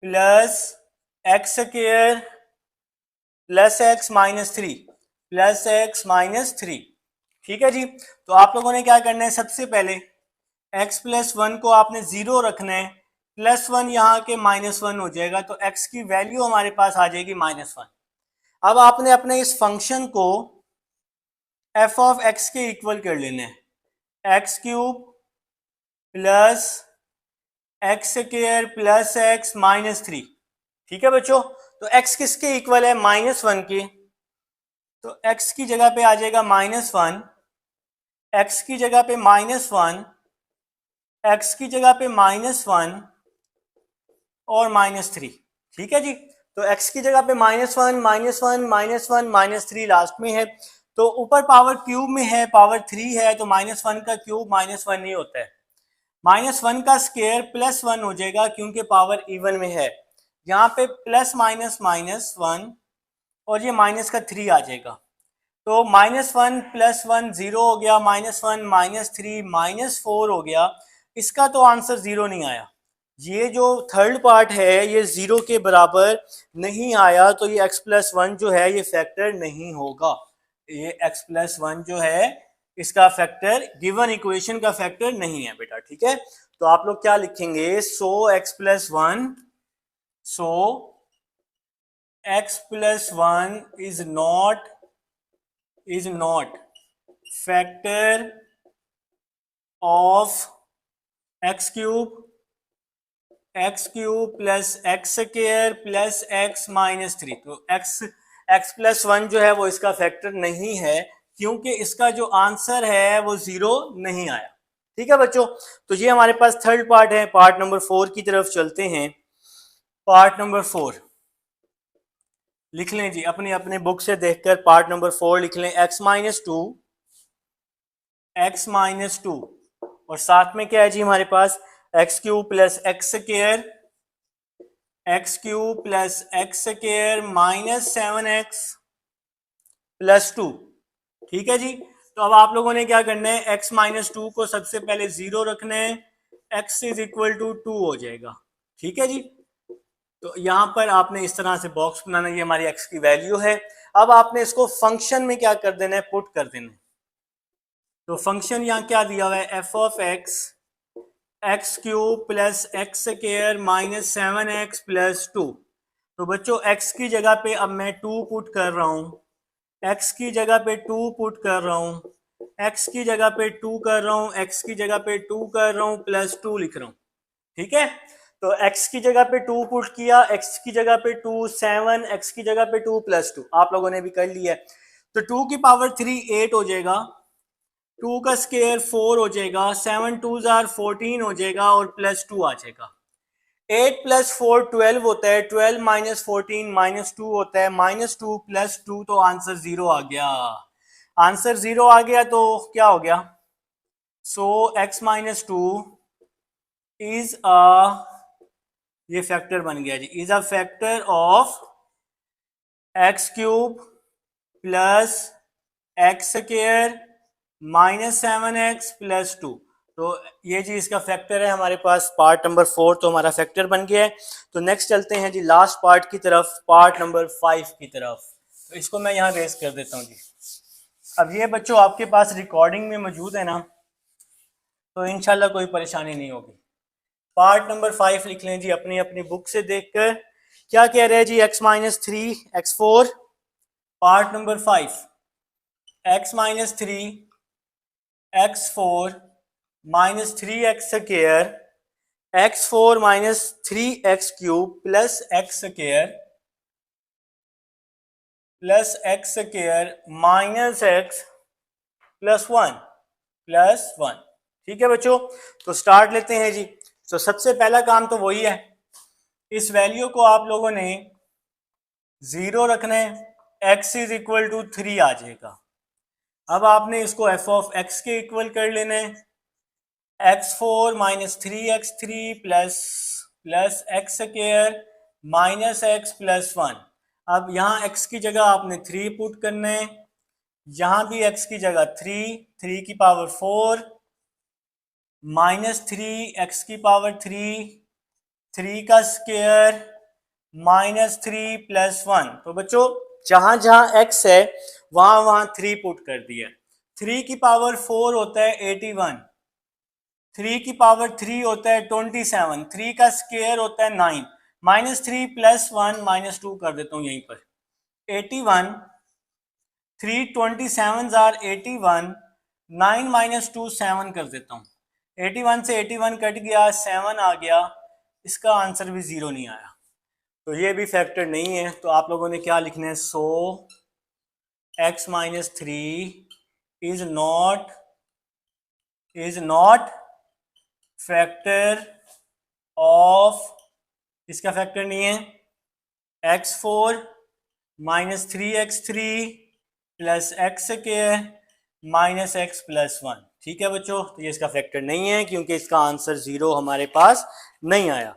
+ x² + x - 3 + x - 3, ठीक है जी। तो आप लोगों ने क्या करना है, सबसे पहले x प्लस 1 को आपने 0 रखना है, प्लस 1 यहाँ के माइनस 1 हो जाएगा, तो x की वैल्यू हमारे पास आ जाएगी -1। अब आपने अपने इस फंक्शन को f ऑफ x के इक्वल कर लेना है, x cube plus x square plus x minus 3। ठीक है बच्चों, तो x किसके इक्वल है? -1 के, तो x की जगह पे आ जाएगा -1, x की जगह पे -1, x की जगह पे -1 और -3। ठीक है जी, तो x की जगह पे -1 -1 -1 -3 लास्ट में है, तो ऊपर पावर क्यूब में है, पावर 3 है, तो -1 का क्यूब -1 नहीं होता है, -1 का स्क्वायर +1 हो जाएगा क्योंकि पावर इवन में है। यहाँ पे प्लस माइनस -1 और ये माइनस का 3 आ जाएगा, तो -1 + 1 0 हो गया, -1 -3 -4 हो गया। इसका तो आंसर 0 नहीं आया। ये जो थर्ड पार्ट है ये 0 के बराबर नहीं आया, तो ये x + 1 जो है ये फैक्टर नहीं होगा। ये x + 1 जो है इसका फैक्टर गिवन इक्वेशन का फैक्टर नहीं है बेटा। ठीक है, तो आप लोग क्या लिखेंगे? सो x + 1, so x + 1 is not factor of x cube plus x square plus x -3। तो x + 1 जो है वो इसका फैक्टर नहीं है क्योंकि इसका जो आंसर है वो 0 नहीं आया। ठीक है बच्चों, तो ये हमारे पास थर्ड पार्ट है। पार्ट नंबर 4 की तरफ चलते हैं। पार्ट नंबर 4 लिख लें जी, अपनी अपने बुक से देखकर पार्ट नंबर 4 लिख लें। x -2 और साथ में क्या है जी हमारे पास? x³ plus x square -7x + 2। ठीक है जी, तो अब आप लोगों ने क्या करना है? x -2 को सबसे पहले 0 रखना है, x = 2 हो जाएगा। ठीक है जी, तो यहां पर आपने इस तरह से बॉक्स बनाना, ये हमारी x की वैल्यू है। अब आपने इसको फंक्शन में क्या कर देना है? पुट कर देना है। तो फंक्शन यहाँ क्या दिया हुआ है? f of x³ plus x square -7x + 2। तो बच्चों x की जगह पे अब मैं 2 पुट कर रहा हूं, x की जगह पे 2 पुट कर रहा हूं, x की जगह पे 2 कर रहा हूं, x की जगह पे 2 कर रहा हूं, +2 लिख रहा हूं। ठीक है, तो x की जगह पे 2 पुट किया, x की जगह पे 2 7, x की जगह पे 2 +2 आप लोगों ने भी कर लिया है। तो 2 की पावर 3 8 हो जाएगा, 2 का स्क्वायर 4 हो जाएगा, 7 2s are 14 हो जाएगा और +2 आ जाएगा। 8 + 4 12 होता है, 12 - 14 -2 होता है, -2 + 2 तो आंसर 0 आ गया। आंसर 0 आ गया तो क्या हो गया? सो x -2 इज ये फैक्टर बन गया जी, is a factor of x³ plus x square -7x + 2। तो ये जी इसका फैक्टर है हमारे पास। पार्ट नंबर 4 तो हमारा फैक्टर बन गया है। तो नेक्स्ट चलते हैं जी लास्ट पार्ट की तरफ, पार्ट नंबर 5 की तरफ। तो इसको मैं यहाँ रेस कर देता हूँ जी। अब ये बच्चों आपके पास रिकॉर्डिंग में मौजूद है ना, तो इंशाल्लाह कोई परेशानी नहीं होगी। पार्ट नंबर 5 लिख लें जी अपनी अपनी बुक से देखकर। क्या कह रहे हैं जी? x -3 x4। Part number 5 x -3 x4 -3x square x4 -3x³ plus x square -x +1 ठीक है बच्चों, तो स्टार्ट लेते हैं जी। तो सबसे पहला काम तो वही है, इस वैल्यू को आप लोगों ने 0 रखना है, x = 3 आ जाएगा। अब आपने इसको f ऑफ x के इक्वल कर लेना है, x4 -3x3 plus x square -x +1। अब यहाँ x की जगह आपने 3 पुट करना है, यहाँ भी x की जगह 3 की पावर 4 -3 x की पावर 3 का स्क्वायर -3 +1। तो बच्चों जहां जहां x है वहां वहां 3 पुट कर दिया। 3 की पावर 4 होता है 81, 3 की पावर 3 होता है 27, 3 का स्क्वायर होता है 9, -3 + 1 -2 कर देता हूँ यहीं पर 81, 3 27 आर 81, 9 - 2 7 कर देता हूँ, 81 से 81 कट गया, 7 आ गया, इसका आंसर भी 0 नहीं आया, तो ये भी फैक्टर नहीं है। तो आप लोगों ने क्या लिखना है, सो x - 3 is not factor of, इसका फैक्टर नहीं है, x4 - 3x3 + x² - x + 1। ठीक है बच्चों, तो ये इसका फैक्टर नहीं है क्योंकि इसका आंसर 0 हमारे पास नहीं आया।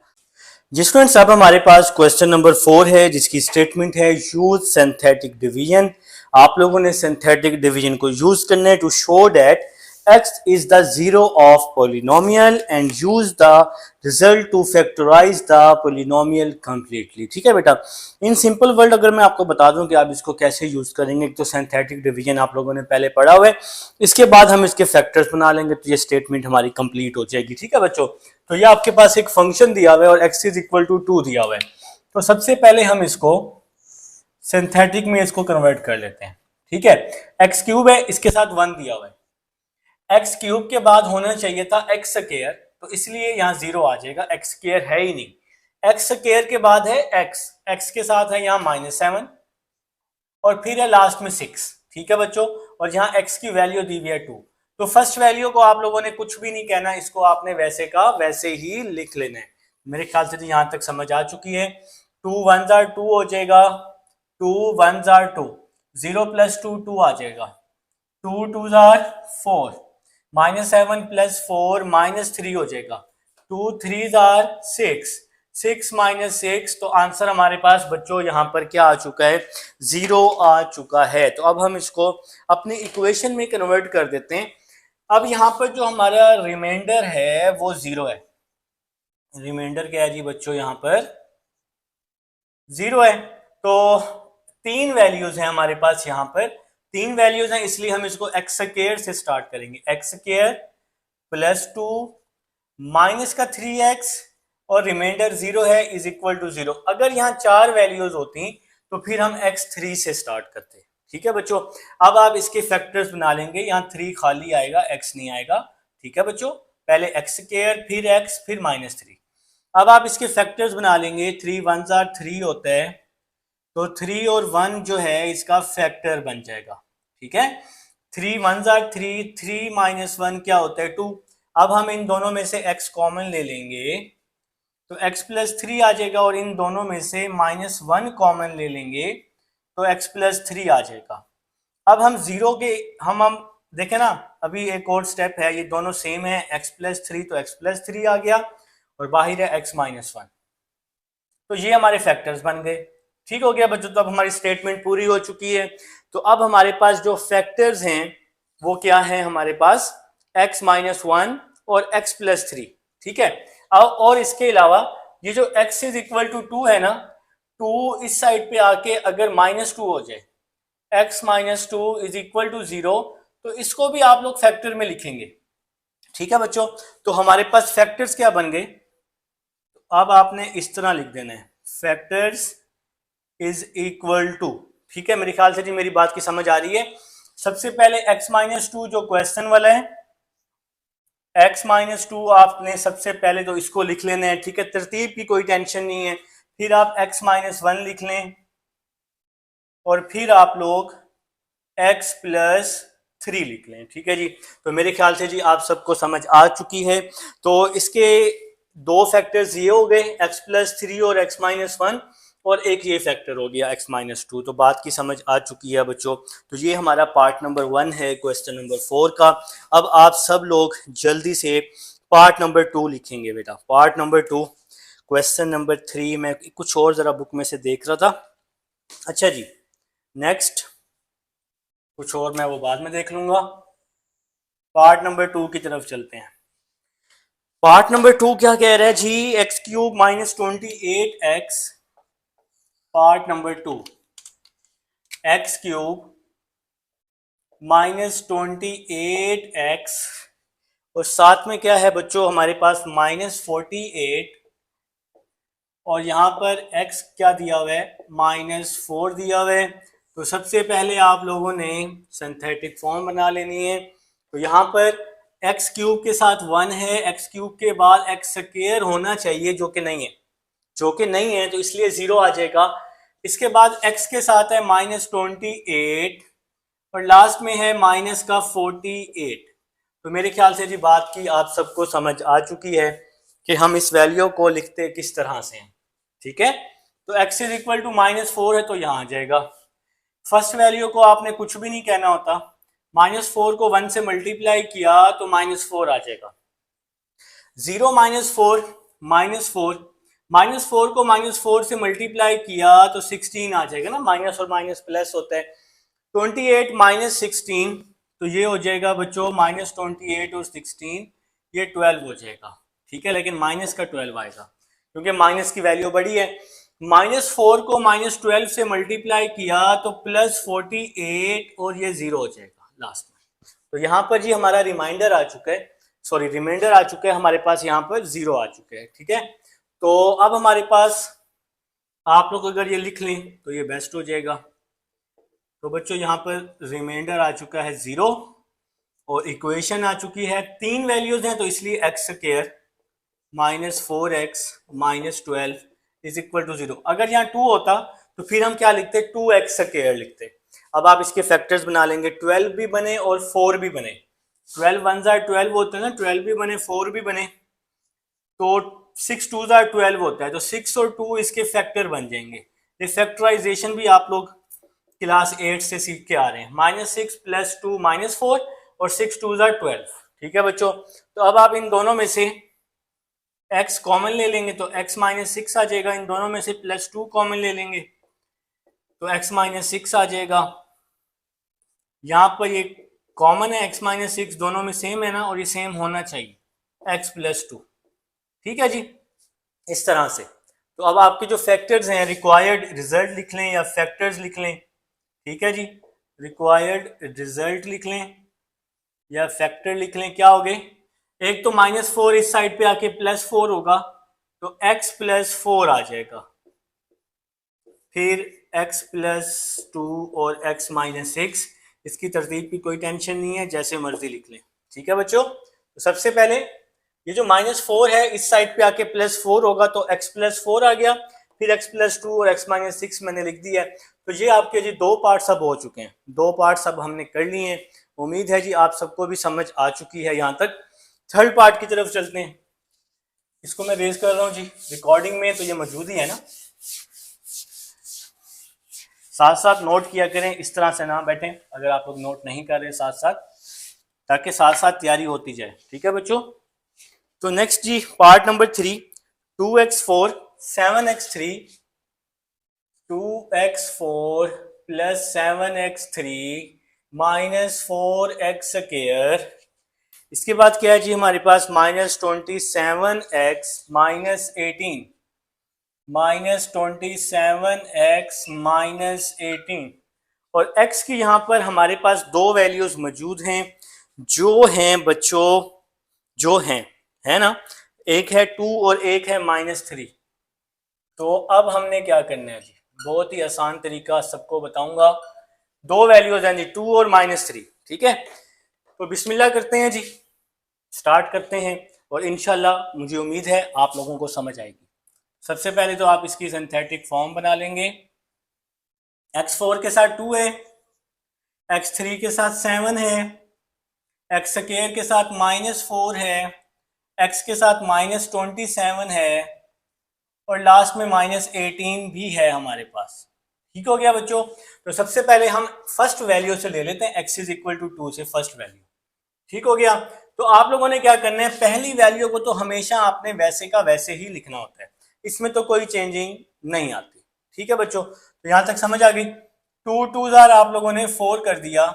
जी स्टूडेंट्स, अब हमारे पास क्वेश्चन नंबर 4 है जिसकी स्टेटमेंट है यूज सिंथेटिक डिवीजन। आप लोगों ने सिंथेटिक डिवीजन को यूज करना है to show that x is the zero of polynomial and use the result to factorize the polynomial completely। ठीक है बेटा, इन सिंपल वर्ड अगर मैं आपको बता दूं कि आप इसको कैसे यूज करेंगे, तो सिंथेटिक डिवीजन आप लोगों ने पहले पढ़ा हुआ है, इसके बाद हम इसके फैक्टर्स बना लेंगे तो ये स्टेटमेंट हमारी कंप्लीट हो जाएगी। ठीक है बच्चों, तो ये आपके पास एक फंक्शन दिया हुआ है और x = 2 दिया हुआ है, तो सबसे पहले हम इसको सिंथेटिक में इसको कन्वर्ट कर लेते हैं। ठीक है, x³ है, इसके साथ 1 दिया हुआ है, x³ के बाद होना चाहिए था x², तो इसलिए यहां 0 आ जाएगा, x² है ही नहीं, x² के बाद है x के साथ है यहाँ -7 और फिर है लास्ट में 6। ठीक है बच्चों, और यहाँ x की वैल्यू दी हुई है 2, तो फर्स्ट वैल्यू को आप लोगों ने कुछ भी नहीं कहना, इसको आपने वैसे का वैसे ही लिख लेना है। मेरे ख्याल से यहां तक समझ आ चुकी है। 2 1s are 2 हो जाएगा, 2 1s are 2, 0 + 2 2 आ जाएगा, 2 2s are 4, -7 + 4 -3 हो जाएगा, 2 3s are 6, 6 - 6, तो आंसर हमारे पास बच्चों यहाँ पर क्या आ चुका है, 0 आ चुका है। तो अब हम इसको अपनी इक्वेशन में कन्वर्ट कर देते हैं। अब यहाँ पर जो हमारा रिमाइंडर है वो 0 है, रिमाइंडर क्या है जी बच्चों, यहाँ पर 0 है, तो 3 वैल्यूज हैं हमारे पास, यहाँ पर 3 वैल्यूज हैं, इसलिए हम इसको x² से स्टार्ट करेंगे, x² + 2 माइनस का 3x और रिमाइंडर 0 है = 0। अगर यहाँ 4 वैल्यूज होती तो फिर हम x3 से स्टार्ट करते। ठीक है बच्चों, अब आप इसके फैक्टर्स बना लेंगे, यहाँ 3 खाली आएगा, x नहीं आएगा। ठीक है बच्चों, पहले x² फिर x फिर -3। अब आप इसके फैक्टर्स बना लेंगे, 3 1s are 3 होता है, तो 3 और 1 जो है इसका फैक्टर बन जाएगा। ठीक है, 3 1s are 3, 3 - 1 क्या होता है 2। अब हम इन दोनों में से x कॉमन ले लेंगे तो x + 3 आ जाएगा, और इन दोनों में से -1 कॉमन ले लेंगे तो x + 3 आ जाएगा। अब हम 0 के हम देखें ना, अभी एक और स्टेप है, ये दोनों सेम है, x + 3 तो x + 3 आ गया और बाहर है x - 1, तो ये हमारे फैक्टर्स बन गए। ठीक हो गया बच्चों, तो अब हमारी स्टेटमेंट पूरी हो चुकी है। तो अब हमारे पास जो फैक्टर्स हैं वो क्या है, हमारे पास x - 1 और x + 3। ठीक है, अब और इसके अलावा ये जो x = 2 है ना, 2 इस साइड पे आके अगर -2 हो जाए, x - 2 = 0, तो इसको भी आप लोग फैक्टर में लिखेंगे। ठीक है बच्चों, तो हमारे पास फैक्टर्स क्या बन गए, अब आपने इस तरह लिख देना है, फैक्टर्स = ठीक है, मेरे ख्याल से जी मेरी बात की समझ आ रही है। सबसे पहले x - 2 जो क्वेश्चन वाला है, x - 2 आपने सबसे पहले तो इसको लिख लेना है। ठीक है, तरतीब की कोई टेंशन नहीं है। फिर आप x - 1 लिख लें और फिर आप लोग x + 3 लिख लें। ठीक है जी, तो मेरे ख्याल से जी आप सबको समझ आ चुकी है। तो इसके दो फैक्टर्स ये हो गए, x + 3 और x - 1, और एक ये फैक्टर हो गया x - 2। तो बात की समझ आ चुकी है बच्चों। तो ये हमारा पार्ट नंबर 1 है क्वेश्चन नंबर 4 का। अब आप सब लोग जल्दी से पार्ट नंबर 2 लिखेंगे बेटा। पार्ट नंबर 2 क्वेश्चन नंबर 3 मैं कुछ और ज़रा बुक में से देख रहा था। अच्छा जी, नेक्स्ट कुछ और मैं वो बाद में देख लूंगा। पार्ट नंबर 2 की तरफ चलते हैं। पार्ट नंबर 2 क्या कह रहा है जी, x³ - 28x। Part number 2, x³ - 28x और साथ में क्या है बच्चों हमारे पास -48 और यहाँ पर x क्या दिया हुआ है -4 दिया हुआ है। तो सबसे पहले आप लोगों ने सिंथेटिक फॉर्म बना लेनी है। तो यहाँ पर एक्स क्यूब के साथ 1 है, एक्स क्यूब के बाद एक्स स्क्वायर होना चाहिए जो कि नहीं है, जो कि नहीं है तो इसलिए 0 आ जाएगा। इसके बाद x के साथ है -28 और लास्ट में है माइनस का 48। तो मेरे ख्याल से जी बात की आप सबको समझ आ चुकी है कि हम इस वैल्यू को लिखते किस तरह से हैं। ठीक है, तो x इज इक्वल टू -4 है तो यहाँ आ जाएगा। फर्स्ट वैल्यू को आपने कुछ भी नहीं कहना होता, -4 को 1 से मल्टीप्लाई किया तो -4 आ जाएगा। 0 -4 -4 -4 को -4 से मल्टीप्लाई किया तो 16 आ जाएगा ना, माइनस और माइनस प्लस होता है। 28 -16 तो ये हो जाएगा बच्चों -28 और 16 ये 12 हो जाएगा। ठीक है, लेकिन माइनस का 12 आएगा क्योंकि माइनस की वैल्यू बड़ी है। -4 को -12 से मल्टीप्लाई किया तो +48 और ये 0 हो जाएगा लास्ट में। तो यहाँ पर जी हमारा रिमाइंडर आ चुका है, सॉरी रिमाइंडर आ चुका है, हमारे पास यहाँ पर 0 आ चुके हैं। ठीक है, तो अब हमारे पास आप लोग अगर ये लिख लें तो ये बेस्ट हो जाएगा। तो बच्चों यहाँ पर रिमाइंडर आ चुका है 0 और इक्वेशन आ चुकी है, 3 वैल्यूज हैं तो इसलिए x square -4x -12 is equal to 0। अगर यहाँ 2 होता तो फिर हम क्या लिखते, 2x स्क्वायर लिखते। अब आप इसके फैक्टर्स बना लेंगे, 12 भी बने और 4 भी बने। 12 1 12 होता है ना, 12 भी बने 4 भी बने, तो 6 2 12 होता है, तो 6 और 2 इसके फैक्टर बन जाएंगे। ये फैक्टराइजेशन भी आप लोग क्लास 8 से सीख के आ रहे हैं। -6 + 2 -4 और 6 2 12। ठीक है बच्चों, तो अब आप इन दोनों में से x कॉमन ले लेंगे तो x -6 आ जाएगा, इन दोनों में से +2 कॉमन ले लेंगे तो x -6 आ जाएगा। यहाँ पर ये कॉमन है x -6, दोनों में सेम है ना, और ये सेम होना चाहिए x + 2। ठीक है जी, इस तरह से। तो अब आपके जो फैक्टर्स हैं, रिक्वायर्ड रिजल्ट लिख लें या फैक्टर्स लिख लें। ठीक है जी, रिक्वायर्ड रिजल्ट लिख लें या फैक्टर लिख लें, क्या हो गए। एक तो -4 इस साइड पे आके +4 होगा तो x + 4 आ जाएगा, फिर x + 2 और x -6। इसकी तरतीब की कोई टेंशन नहीं है, जैसे मर्जी लिख लें। ठीक है बच्चों, तो सबसे पहले ये जो -4 है इस साइड पे आके +4 होगा तो x + 4 आ गया, फिर x + 2 और x -6 मैंने लिख दिया। तो ये आपके जी 2 पार्ट्स अब हो चुके हैं, 2 पार्ट्स अब हमने कर लिए हैं। उम्मीद है जी आप सबको भी समझ आ चुकी है यहाँ तक। थर्ड पार्ट की तरफ चलते हैं। इसको मैं रेज कर रहा हूँ जी रिकॉर्डिंग में, तो ये मौजूद ही है ना, साथ साथ नोट किया करें, इस तरह से ना बैठें अगर आप लोग नोट नहीं कर रहे साथ साथ, ताकि साथ साथ तैयारी होती जाए। ठीक है बच्चों, तो नेक्स्ट जी part number 3, 2x4 7x3 2x4 + 7x3 -4x²। इसके बाद क्या है जी हमारे पास -27x -18 -27x और x की यहाँ पर हमारे पास 2 वैल्यूज मौजूद हैं जो हैं बच्चों, जो हैं, है ना, एक है 2 और एक है -3। तो अब हमने क्या करना है जी, बहुत ही आसान तरीका सबको बताऊंगा। 2 वैल्यूज हैं जी, 2 और -3। ठीक है, तो बिस्मिल्लाह करते हैं जी, स्टार्ट करते हैं और इंशाल्लाह मुझे उम्मीद है आप लोगों को समझ आएगी। सबसे पहले तो आप इसकी सिंथेटिक फॉर्म बना लेंगे। x4 के साथ 2 है, x3 के साथ 7 है, x² के साथ -4 है, x के साथ -27 है और लास्ट में -18 भी है हमारे पास। ठीक हो गया बच्चों, तो सबसे पहले हम फर्स्ट वैल्यू से ले लेते हैं, x इज इक्वल टू 2 से फर्स्ट वैल्यू। ठीक हो गया, तो आप लोगों ने क्या करना है, पहली वैल्यू को तो हमेशा आपने वैसे का वैसे ही लिखना होता है, इसमें तो कोई चेंजिंग नहीं आती। ठीक है बच्चों, तो यहां तक समझ आ गई। 2 2 आप लोगों ने 4 कर दिया,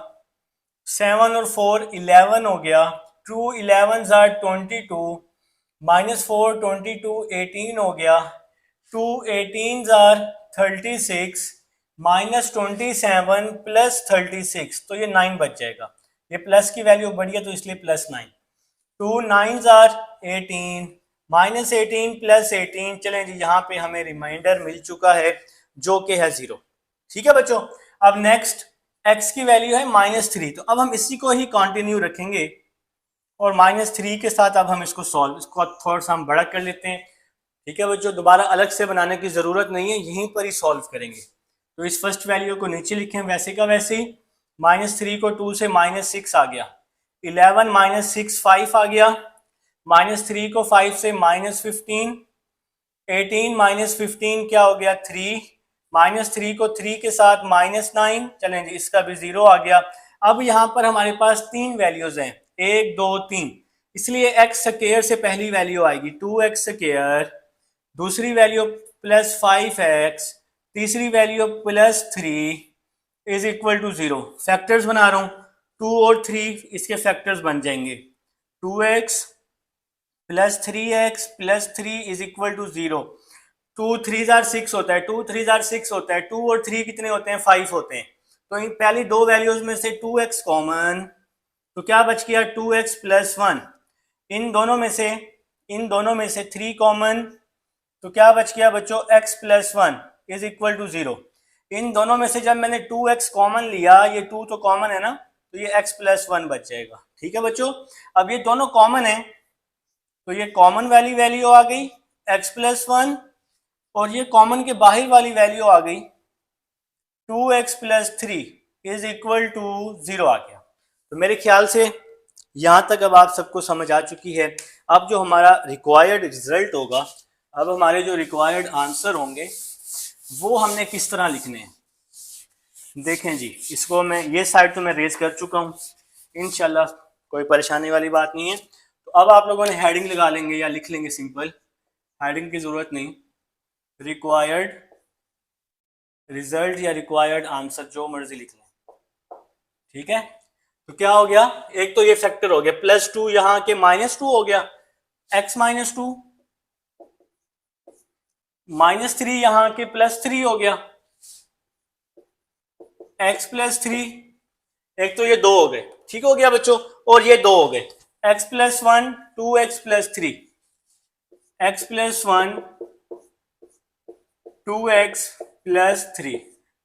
7 और 4 11 हो गया, 2 11 22 -4 22 18 हो गया, 2 18 36 -27 + 36 तो ये 9 बच जाएगा। ये प्लस की वैल्यू बढ़ी है तो इसलिए +9। 2 9 जार 18 माइनस 18 प्लस 18। चलें जी, यहाँ पे हमें रिमाइंडर मिल चुका है जो कि है 0। ठीक है बच्चों, अब नेक्स्ट x की वैल्यू है -3, तो अब हम इसी को ही कंटिन्यू रखेंगे और -3 के साथ अब हम इसको थोड़ा सा हम बड़ा कर लेते हैं। ठीक है बच्चों, दोबारा अलग से बनाने की ज़रूरत नहीं है, यहीं पर ही सॉल्व करेंगे। तो इस फर्स्ट वैल्यू को नीचे लिखें वैसे का वैसे ही। -3 को 2 से -6 आ गया, 11 -6 5 आ गया, -3 को 5 से -15, 18 -15 क्या हो गया 3, -3 को 3 के साथ -9। चलें जी, इसका भी 0 आ गया। अब यहाँ पर हमारे पास 3 वैल्यूज हैं, 1 2 3, इसलिए x स्क्वायर से पहली वैल्यू आएगी 2x स्क्वायर, दूसरी वैल्यू +5x, तीसरी value +3 is equal to 0। Factors बना रहा हूं, 2 और 3 इसके फैक्टर्स बन जाएंगे, 2x + 3x + 3 is equal to 0। 2 3 jar 6 होता है, 2 3 जार 6 होता है, 2 और 3 कितने होते हैं 5 होते हैं। तो इन पहली दो वैल्यूज में से 2x कॉमन, तो क्या बच गया 2x + 1। इन दोनों में से 3 कॉमन, तो क्या बच गया बच्चों x + 1 इज इक्वल टू 0। इन दोनों में से जब मैंने 2x कॉमन लिया, ये 2 तो कॉमन है ना, तो ये x + 1 बच जाएगा। ठीक है बच्चों, अब ये दोनों कॉमन है तो ये कॉमन वाली वैल्यू आ गई x + 1, और ये कॉमन के बाहर वाली वैल्यू आ गई 2x + 3 इज इक्वल टू 0 आ गया। तो मेरे ख्याल से यहाँ तक अब आप सबको समझ आ चुकी है। अब जो हमारा रिक्वायर्ड रिजल्ट होगा, अब हमारे जो रिक्वायर्ड आंसर होंगे वो हमने किस तरह लिखने हैं। देखें जी, इसको मैं ये साइड तो मैं रेज कर चुका हूँ, इंशाल्लाह कोई परेशानी वाली बात नहीं है। तो अब आप लोगों ने हेडिंग लगा लेंगे या लिख लेंगे, सिंपल हेडिंग की जरूरत नहीं, रिक्वायर्ड रिजल्ट या रिक्वायर्ड आंसर जो मर्जी लिख लें। ठीक है, तो क्या हो गया, एक तो ये फैक्टर हो गया +2, यहाँ के -2 हो गया, x - 2, -3 यहाँ के +3 हो गया, x + 3, एक तो ये 2 हो गए। ठीक हो गया बच्चों, और ये 2 हो गए, x + 1 2x + 3, x + 1 2x + 3।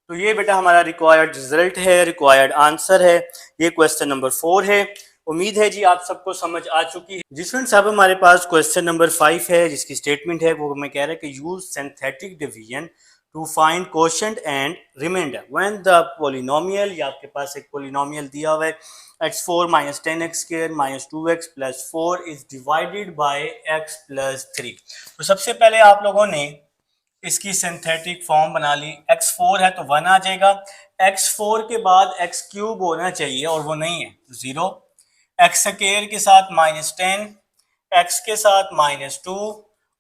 तो ये बेटा हमारा रिक्वायर्ड रिजल्ट है, रिक्वायर्ड आंसर है, ये क्वेश्चन नंबर 4 है। उम्मीद है जी आप सबको समझ आ चुकी है। जी फ्रेंड्स, अब हमारे पास क्वेश्चन नंबर 5 है, जिसकी स्टेटमेंट है वो हमें कह रहा है कि use synthetic division to find quotient and remainder when the polynomial, या आपके पास एक पॉलिनोमियल दिया हुआ है x4 - 10x² - 2x + 4 is divided by x + 3। तो सबसे पहले आप लोगों ने इसकी सिंथेटिक फॉर्म बना ली, x4 है तो 1 आ जाएगा, x4 के बाद x³ होना चाहिए और वो नहीं है, 0, x² के साथ -10, x के साथ -2,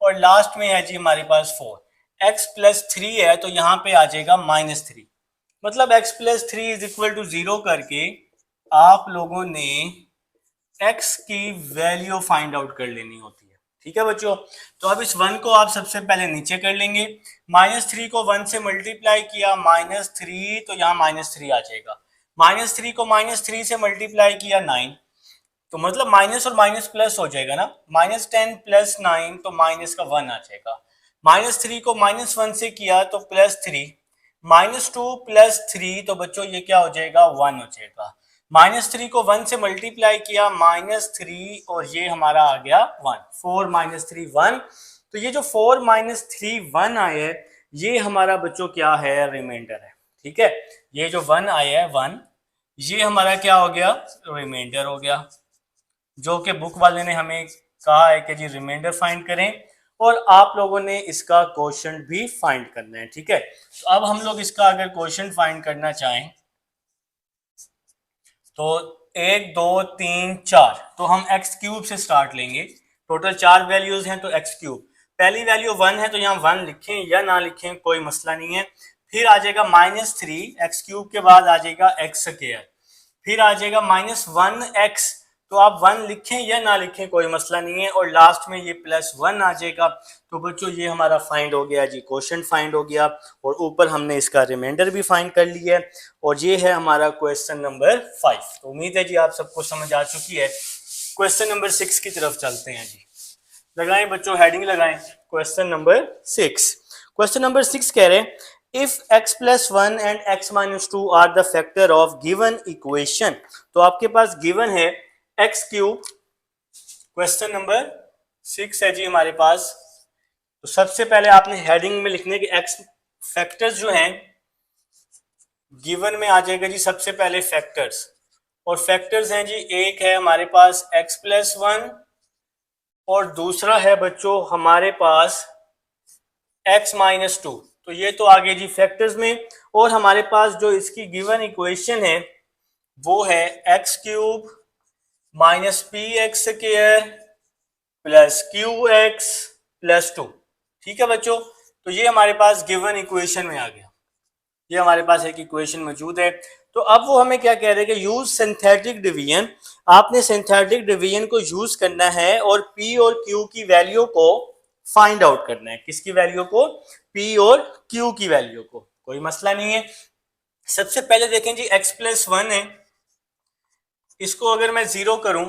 और लास्ट में है जी हमारे पास 4, x + 3 है तो यहाँ पे आ जाएगा -3। मतलब x + 3 इज इक्वल टू 0 करके आप लोगों ने x की वैल्यू फाइंड आउट कर लेनी होती है। ठीक है बच्चों, तो अब इस 1 को आप सबसे पहले नीचे कर लेंगे, -3 को 1 से मल्टीप्लाई किया -3, तो यहाँ -3 आ जाएगा, -3 को -3 से मल्टीप्लाई किया 9, तो मतलब माइनस और माइनस प्लस हो जाएगा ना, -10 + 9 तो माइनस का 1 आ जाएगा, -3 को -1 से किया तो +3, -2 + 3 तो बच्चों ये क्या हो जाएगा 1 हो जाएगा, -3 को 1 से मल्टीप्लाई किया -3 और ये हमारा आ गया 1, 4 - 3 1। तो ये जो 4 - 3 1 आया है ये हमारा बच्चों क्या है, रिमाइंडर है। ठीक है, ये जो 1 आया है 1, ये हमारा क्या हो गया, रिमाइंडर हो गया, जो कि बुक वाले ने हमें कहा है कि जी रिमाइंडर फाइंड करें और आप लोगों ने इसका क्वोशंट भी फाइंड करना है। ठीक है, तो अब हम लोग इसका अगर क्वोशंट फाइंड करना चाहें तो 1 2 3 4, तो हम x³ से स्टार्ट लेंगे, टोटल 4 वैल्यूज हैं तो x³, पहली वैल्यू 1 है तो यहाँ 1 लिखें या ना लिखें कोई मसला नहीं है, फिर आ जाएगा -3, x³ के बाद आ जाएगा x², फिर आ जाएगा -1x, तो आप 1 लिखें या ना लिखें कोई मसला नहीं है, और लास्ट में ये +1 आ जाएगा। तो बच्चों ये हमारा फाइंड हो गया जी, क्वोशंट फाइंड हो गया, और ऊपर हमने इसका रिमाइंडर भी फाइंड कर लिया है, और ये है हमारा क्वेश्चन नंबर 5। तो उम्मीद है जी आप सबको समझ आ चुकी है। क्वेश्चन नंबर 6 की तरफ चलते हैं जी। लगाएं बच्चों, हेडिंग लगाएं, क्वेश्चन नंबर 6। क्वेश्चन नंबर 6 कह रहे हैं if x plus 1 and x minus 2 are the factor of given equation. तो आपके पास गिवन है x क्यूब। क्वेश्चन नंबर 6 है जी हमारे पास। तो सबसे पहले आपने हेडिंग में लिखने के x फैक्टर्स जो हैं गिवन में आ जाएगा जी। सबसे पहले फैक्टर्स, और फैक्टर्स हैं जी, एक है हमारे पास x प्लस 1 और दूसरा है बच्चों हमारे पास x माइनस 2। तो ये तो आ गए जी फैक्टर्स में। और हमारे पास जो इसकी गिवन इक्वेशन है वो है x cube minus P x square plus Q x plus 2। ठीक है बच्चों, तो ये हमारे पास गिवन इक्वेशन में आ गया। ये हमारे पास एक इक्वेशन मौजूद है। तो अब वो हमें क्या कह रहे हैं कि यूज सिंथेटिक डिवीजन। आपने सिंथेटिक डिवीजन को यूज करना है और p और q की वैल्यू को फाइंड आउट करना है। किसकी वैल्यू को? p और q की वैल्यू को। कोई मसला नहीं है। सबसे पहले देखें जी x प्लस 1 है, इसको अगर मैं 0 करूं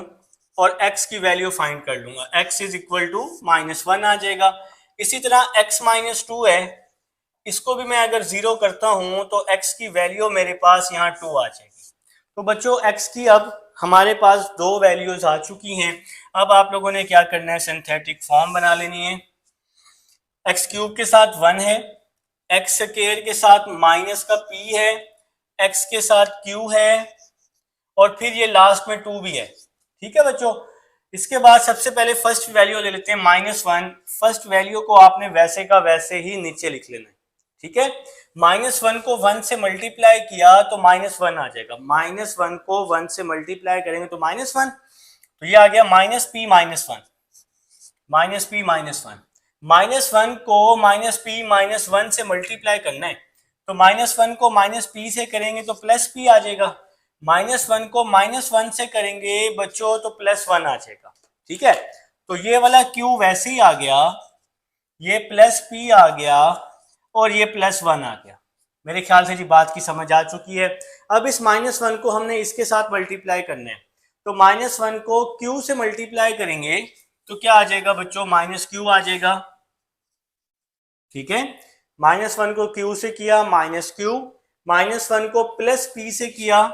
और x की वैल्यू फाइंड कर लूंगा, x इज इक्वल टू -1 आ जाएगा। इसी तरह x माइनस 2 है, इसको भी मैं अगर 0 करता हूं तो x की वैल्यू मेरे पास यहाँ 2 आ जाएगी। तो बच्चों x की अब हमारे पास दो वैल्यूज आ चुकी हैं। अब आप लोगों ने क्या करना है, सिंथेटिक फॉर्म बना लेनी है। x क्यूब के साथ 1 है, x स्क्वायर के साथ माइनस का p है, x के साथ q है और फिर ये लास्ट में 2 भी है। ठीक है बच्चों, इसके बाद सबसे पहले फर्स्ट वैल्यू ले लेते हैं -1। फर्स्ट वैल्यू को आपने वैसे का वैसे ही नीचे लिख लेना है। ठीक है, -1 को 1 से मल्टीप्लाई किया तो -1 आ जाएगा। -1 को 1 से मल्टीप्लाई करेंगे तो -1, तो ये आ गया -p -1, -p -1। -1 को -p -1 से मल्टीप्लाई करना है, तो -1 को -p से करेंगे तो +p आ जाएगा। -1 को -1 से करेंगे बच्चों तो +1 आ जाएगा। ठीक है, तो ये वाला q वैसे ही आ गया, ये +p आ गया और ये +1 आ गया। मेरे ख्याल से जी बात की समझ आ चुकी है। अब इस -1 को हमने इसके साथ मल्टीप्लाई करना है, तो -1 को q से मल्टीप्लाई करेंगे तो क्या आ जाएगा बच्चों, -q आ जाएगा। ठीक है, -1 को q से किया -q, -1 को +p से किया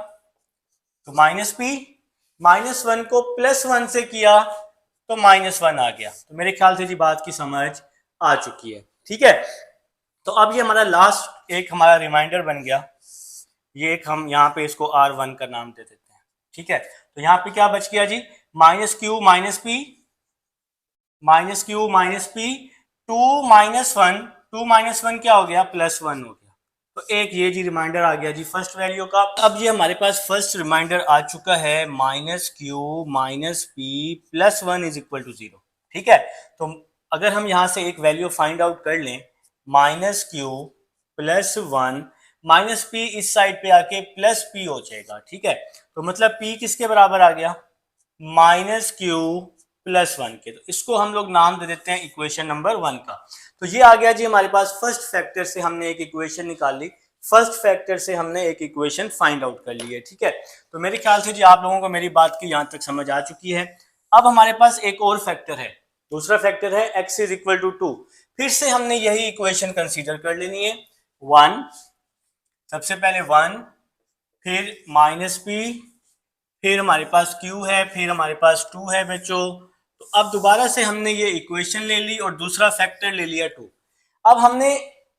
तो -p, -1 को +1 से किया तो -1 आ गया। तो मेरे ख्याल से जी बात की समझ आ चुकी है। ठीक है, तो अब ये हमारा लास्ट एक हमारा रिमाइंडर बन गया। ये एक हम यहाँ पे इसको R1 का नाम दे देते हैं। ठीक है, तो यहाँ पे क्या बच गया जी, -q -p, -q -p, 2 -1 क्या हो गया, +1 हो गया। तो एक ये जी रिमाइंडर आ गया जी फर्स्ट वैल्यू का। अब ये हमारे पास फर्स्ट रिमाइंडर आ चुका है, -q -p +1 is equal to 0। ठीक है, तो अगर हम यहाँ से एक वैल्यू फाइंड आउट कर लें, -q +1 -p इस साइड पे आके +p हो जाएगा। ठीक है, तो मतलब p किसके बराबर आ गया, -q +1 के। तो इसको हम लोग नाम दे देते हैं इक्वेशन नंबर 1 का। तो ये आ गया जी हमारे पास फर्स्ट फैक्टर से हमने एक इक्वेशन निकाल ली, फर्स्ट फैक्टर से हमने एक इक्वेशन फाइंड आउट कर ली है। ठीक है, तो मेरे ख्याल से जी आप लोगों को मेरी बात की यहाँ तक समझ आ चुकी है। अब हमारे पास एक और फैक्टर है, दूसरा फैक्टर है x इज इक्वल टू 2। फिर से हमने यही इक्वेशन कंसीडर कर लेनी है। 1, सबसे पहले 1, फिर -p, फिर हमारे पास q है, फिर हमारे पास 2 है बच्चों। तो अब दोबारा से हमने ये इक्वेशन ले ली और दूसरा फैक्टर ले लिया 2। अब हमने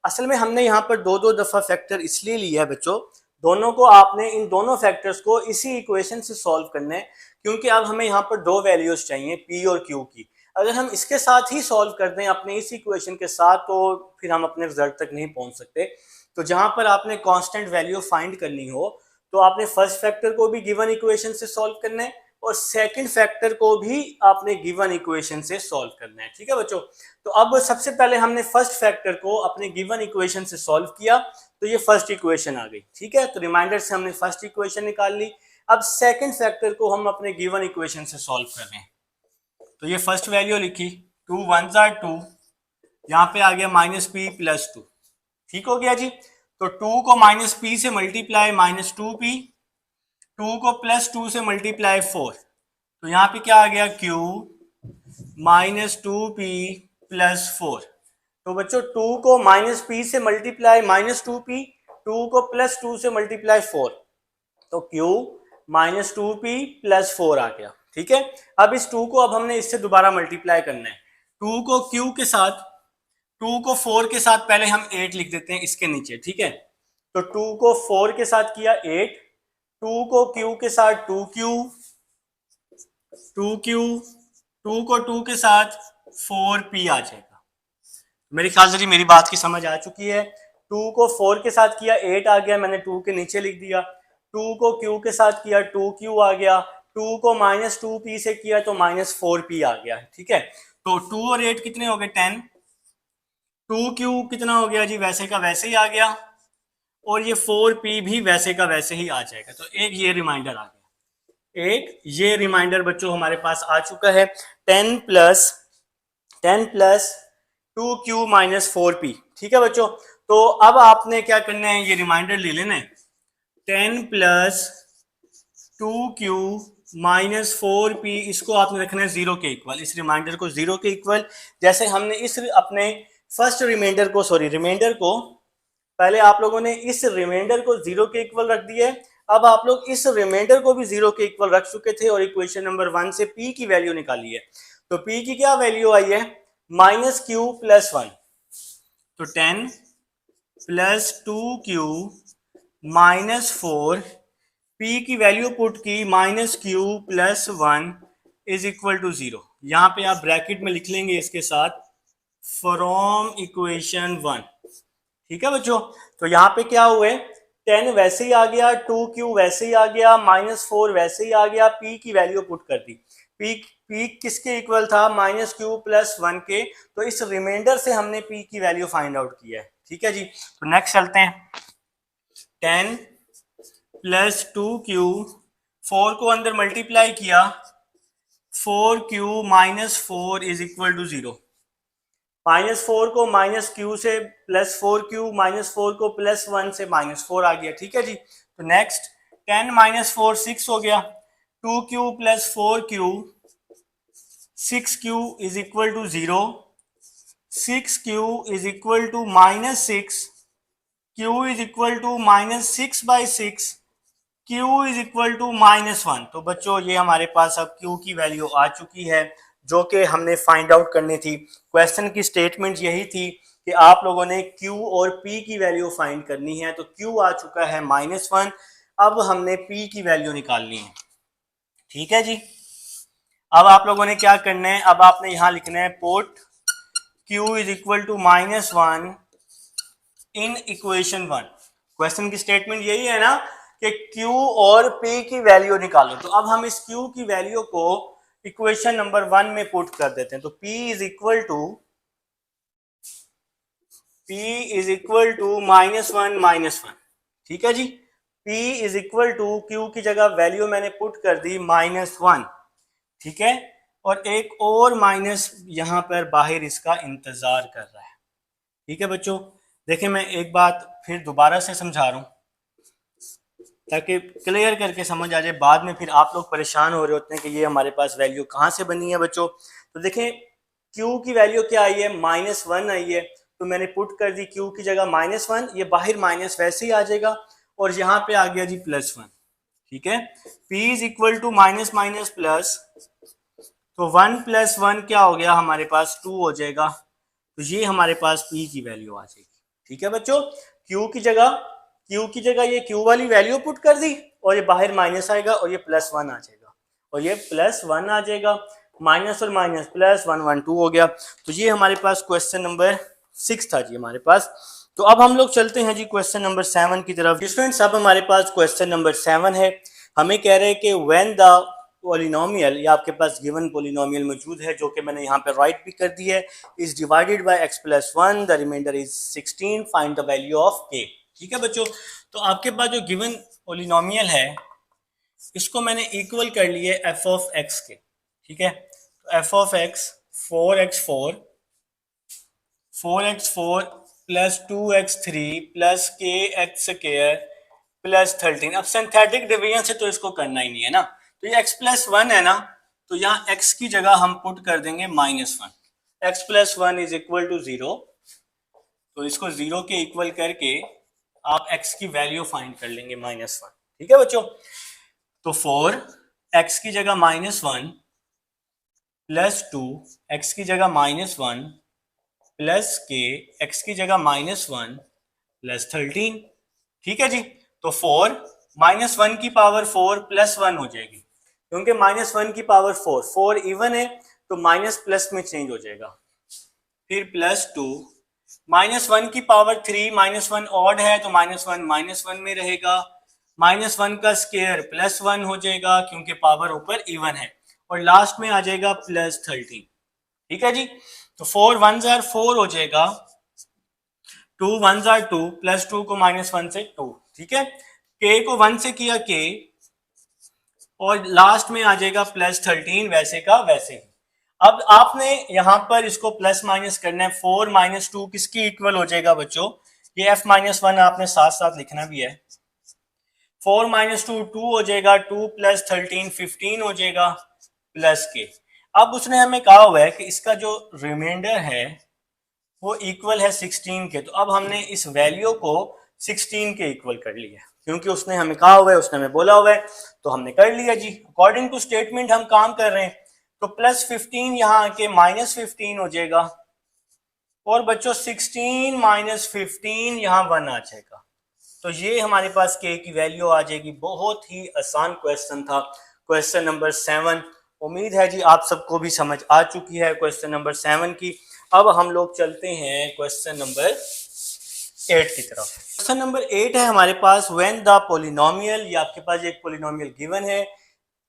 असल में हमने यहाँ पर दो दो दफा फैक्टर इसलिए लिया है बच्चों, दोनों को आपने इन दोनों फैक्टर्स को इसी इक्वेशन से सॉल्व करना है, क्योंकि अब हमें यहाँ पर दो वैल्यूज चाहिए p और q की। अगर हम इसके साथ ही सॉल्व कर दें अपने इस इक्वेशन के साथ, तो फिर हम अपने रिजल्ट तक नहीं पहुंच सकते। तो जहां पर आपने कांस्टेंट वैल्यू फाइंड करनी हो तो आपने फर्स्ट फैक्टर को भी गिवन इक्वेशन से सॉल्व करना है और सेकंड फैक्टर को भी आपने गिवन इक्वेशन से सॉल्व करना है। ठीक है बच्चों, तो अब सबसे पहले हमने फर्स्ट फैक्टर को अपने गिवन इक्वेशन से सॉल्व किया तो ये फर्स्ट इक्वेशन आ गई। ठीक है, तो रिमाइंडर से हमने फर्स्ट इक्वेशन निकाल ली। अब सेकंड फैक्टर को हम अपने गिवन इक्वेशन से सॉल्व कर रहे हैं। तो ये फर्स्ट वैल्यू लिखी, 2 1s are 2, यहाँ पे आ गया -p +2। ठीक हो गया जी, तो 2 को -p से मल्टीप्लाई -2p, 2 को +2 से मल्टीप्लाई 4, तो यहाँ पे क्या आ गया, q माइनस 2p प्लस 4। तो बच्चों 2 को माइनस p से मल्टीप्लाई माइनस 2p, 2 को प्लस 2 से मल्टीप्लाई 4, तो q माइनस 2p प्लस 4 आ गया। ठीक है, अब इस 2 को अब हमने इससे दोबारा मल्टीप्लाई करना है। 2 को q के साथ, 2 को 4 के साथ पहले हम 8 लिख देते हैं इसके नीचे। ठीक है, तो 2 को 4 के साथ किया 8, 2 को q के साथ 2q, 2q, 2 को 2 के साथ 4p आ जाएगा। मेरे ख्याल से जी मेरी बात की समझ आ चुकी है। 2 को 4 के साथ किया 8 आ गया, मैंने 2 के नीचे लिख दिया। 2 को q के साथ किया 2q आ गया। 2 को माइनस 2p से किया तो माइनस 4p आ गया। ठीक है, तो 2 और 8 कितने हो गए, 10। 2q कितना हो गया जी, वैसे का वैसे ही आ गया, और ये 4p भी वैसे का वैसे ही आ जाएगा। तो एक ये रिमाइंडर आ गया, एक ये रिमाइंडर बच्चों हमारे पास आ चुका है। 10 प्लस 2q माइनस 4p। ठीक है बच्चों, तो अब आपने क्या करना है, ये रिमाइंडर ले लेना है। 10 प्लस 2q माइनस 4p, इसको आपने रखना है 0 के इक्वल, इस रिमाइंडर को 0 के इक्वल। जैसे हमने इस अपने फर्स्ट रिमाइंडर को, रिमाइंडर को पहले आप लोगों ने इस रिमाइंडर को 0 के इक्वल रख दिया है, अब आप लोग इस रिमाइंडर को भी 0 के इक्वल रख चुके थे और इक्वेशन नंबर 1 से p की वैल्यू निकाली है। तो p की क्या वैल्यू आई है, माइनस q प्लस 1। तो 10 प्लस 2q माइनस 4, p की वैल्यू पुट की minus q plus 1 is equal to 0। यहां पे आप ब्रैकेट में लिख लेंगे इसके साथ फ्रॉम इक्वेशन 1। ठीक है बच्चों, तो यहाँ पे क्या हुए, 10 वैसे ही आ गया, 2q वैसे ही आ गया, माइनस 4 वैसे ही आ गया, p की वैल्यू पुट कर दी। p किसके इक्वल था, माइनस q प्लस 1 के। तो इस रिमाइंडर से हमने p की वैल्यू फाइंड आउट किया है। ठीक है जी, तो नेक्स्ट चलते हैं। 10 प्लस 2q, 4 को अंदर मल्टीप्लाई किया, 4q minus 4 is equal to 0। Minus 4 को माइनस क्यू से प्लस 4q, माइनस 4 को प्लस 1 से माइनस 4 आ गया। ठीक है जी, तो नेक्स्ट 10 माइनस 4 6 हो गया, 2q plus 4q, 6q is equal to 0, 6q is equal to minus 6, q is equal to minus 6 by 6, q is equal to minus 1। तो बच्चों ये हमारे पास अब q की वैल्यू आ चुकी है जो कि हमने फाइंड आउट करनी थी। क्वेश्चन की स्टेटमेंट यही थी कि आप लोगों ने q और p की वैल्यू फाइंड करनी है। तो q आ चुका है -1, अब हमने p की वैल्यू निकालनी है। ठीक है जी, अब आप लोगों ने क्या करना है, अब आपने यहां लिखना है put q is equal to -1 in equation 1। Question की स्टेटमेंट यही है ना कि q और p की वैल्यू निकालो। तो अब हम इस q की वैल्यू को इक्वेशन नंबर 1 में पुट कर देते हैं। तो p इज इक्वल टू -1 ठीक है जी, p is equal to q की जगह वैल्यू मैंने पुट कर दी -1। ठीक है, और एक और माइनस यहां पर बाहर इसका इंतजार कर रहा है। ठीक है बच्चों, देखिए मैं एक बात फिर दोबारा से समझा रहा हूं ताकि क्लियर करके समझ आ जाए। बाद में फिर आप लोग परेशान हो रहे होते हैं कि ये हमारे पास वैल्यू कहाँ से बनी है बच्चों। तो देखें q की वैल्यू क्या आई है, -1 आई है, तो मैंने पुट कर दी q की जगह -1, ये बाहर माइनस वैसे ही आ जाएगा और यहाँ पे आ गया जी +1। ठीक है, p is equal to minus minus plus, तो 1 + 1 क्या हो गया हमारे पास 2 हो जाएगा। तो ये हमारे पास p की वैल्यू आ जाएगी। ठीक है बच्चों, q की जगह ये q वाली वैल्यू पुट कर दी और ये बाहर माइनस आएगा और ये +1 आ जाएगा और ये +1 आ जाएगा, माइनस और माइनस +1 1 2 हो गया। तो ये हमारे पास क्वेश्चन नंबर 6 था जी हमारे पास। तो अब हम लोग चलते हैं जी क्वेश्चन नंबर 7 की तरफ। स्टूडेंट्स अब हमारे पास क्वेश्चन नंबर 7 है। हमें कह रहे हैं कि व्हेन द पॉलिनोमियल, या आपके पास गिवन पॉलिनोमियल मौजूद है जो कि मैंने यहाँ पे राइट भी कर दी है, is divided by x + 1, the remainder is 16, find the value of k। ठीक है बच्चों, तो आपके पास जो गिवन पॉलिनोमियल है इसको मैंने इक्वल कर लिए f ऑफ x के। ठीक है, तो f of x 4x4 plus 2x3 plus kx² plus 13। अब सिंथेटिक डिवीजन से तो इसको करना ही नहीं है ना, तो ये x + 1 है ना, तो यहाँ x की जगह हम पुट कर देंगे -1, x + 1 इज इक्वल टू 0। तो इसको 0 के इक्वल करके आप x की वैल्यू फाइंड कर लेंगे -1। ठीक है बच्चों, तो 4 x की जगह -1 प्लस 2 x की जगह -1 प्लस k x की जगह -1 प्लस 13। ठीक है जी, तो 4 -1 की पावर 4 प्लस 1 हो जाएगी, क्योंकि -1 की पावर 4 इवन है तो माइनस प्लस में चेंज हो जाएगा। फिर प्लस 2 -1 की पावर 3 -1 ऑड है तो -1 -1 में रहेगा, -1 का स्क्वायर +1 हो जाएगा क्योंकि पावर ऊपर इवन है, और लास्ट में आ जाएगा प्लस 13। ठीक है जी, तो 4 1 जार 4 हो जाएगा, 2 1 जार 2 प्लस 2 को -1 से 2। ठीक है, k को 1 से किया k और लास्ट में आ जाएगा प्लस 13 वैसे का वैसे। अब आपने यहां पर इसको प्लस माइनस करना है। 4 - 2 किसकी इक्वल हो जाएगा बच्चों, ये f-1 आपने साथ साथ लिखना भी है। 4 - 2 2 हो जाएगा, 2 + 13 15 हो जाएगा प्लस के। अब उसने हमें कहा हुआ है कि इसका जो रिमाइंडर है वो इक्वल है 16 के, तो अब हमने इस वैल्यू को 16 के इक्वल कर लिया, क्योंकि उसने हमें कहा हुआ है, उसने हमें बोला हुआ है, तो हमने कर लिया जी। अकॉर्डिंग टू स्टेटमेंट हम काम कर रहे हैं, तो प्लस 15 यहाँ आके -15 हो जाएगा, और बच्चों 16 - 15 यहाँ 1 आ जाएगा, तो ये हमारे पास k की वैल्यू आ जाएगी। बहुत ही आसान क्वेश्चन था, क्वेश्चन नंबर 7। उम्मीद है जी आप सबको भी समझ आ चुकी है क्वेश्चन नंबर 7 की। अब हम लोग चलते हैं क्वेश्चन नंबर 8 की तरफ। क्वेश्चन नंबर 8 है हमारे पास, व्हेन द पॉलिनोमियल, ये आपके पास एक पॉलिनोमियल गिवन है,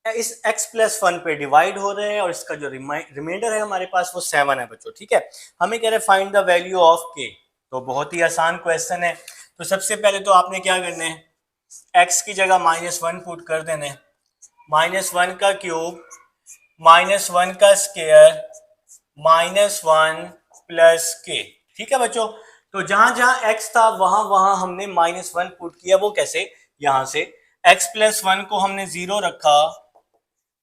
इस x + 1 पे डिवाइड हो रहे हैं और इसका जो रिमाइंडर है हमारे पास वो 7 है बच्चों। ठीक है, हमें कह रहे हैं find the value of k, तो बहुत ही आसान क्वेश्चन है। तो सबसे पहले तो आपने क्या करना है, x की जगह -1 पुट कर देना है, -1 का क्यूब -1 का स्क्वायर -1 प्लस k। ठीक है बच्चों, तो जहां जहां x था वहां वहां हमने -1 पुट किया। वो कैसे, यहां से x + 1 को हमने 0 रखा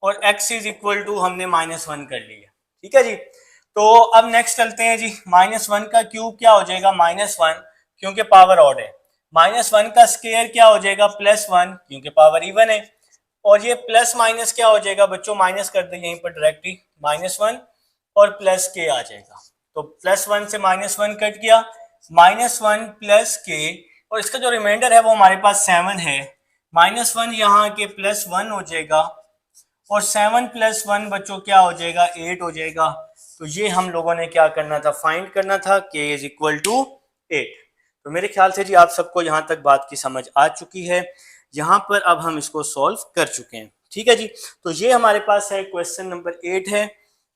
और x इज इक्वल टू हमने -1 कर लिया। ठीक है जी, तो अब नेक्स्ट चलते हैं जी। -1 का क्यूब क्या हो जाएगा, -1 क्योंकि पावर ऑड है, -1 का स्क्वायर क्या हो जाएगा, +1 क्योंकि पावर इवन है, और ये प्लस माइनस क्या हो जाएगा बच्चों, माइनस कर दे यहीं पर डायरेक्टली, -1 और प्लस के आ जाएगा, तो +1 से -1 कट गया, -1 प्लस के, और इसका जो रिमाइंडर है वो हमारे पास 7 है। -1 यहाँ के +1 हो जाएगा, और 7 + 1 बच्चों क्या हो जाएगा, 8 हो जाएगा। तो ये हम लोगों ने क्या करना था, फाइंड करना था k इज इक्वल टू 8। तो मेरे ख्याल से जी आप सबको यहाँ तक बात की समझ आ चुकी है। यहाँ पर अब हम इसको सॉल्व कर चुके हैं। ठीक है जी, तो ये हमारे पास है क्वेश्चन नंबर 8 है,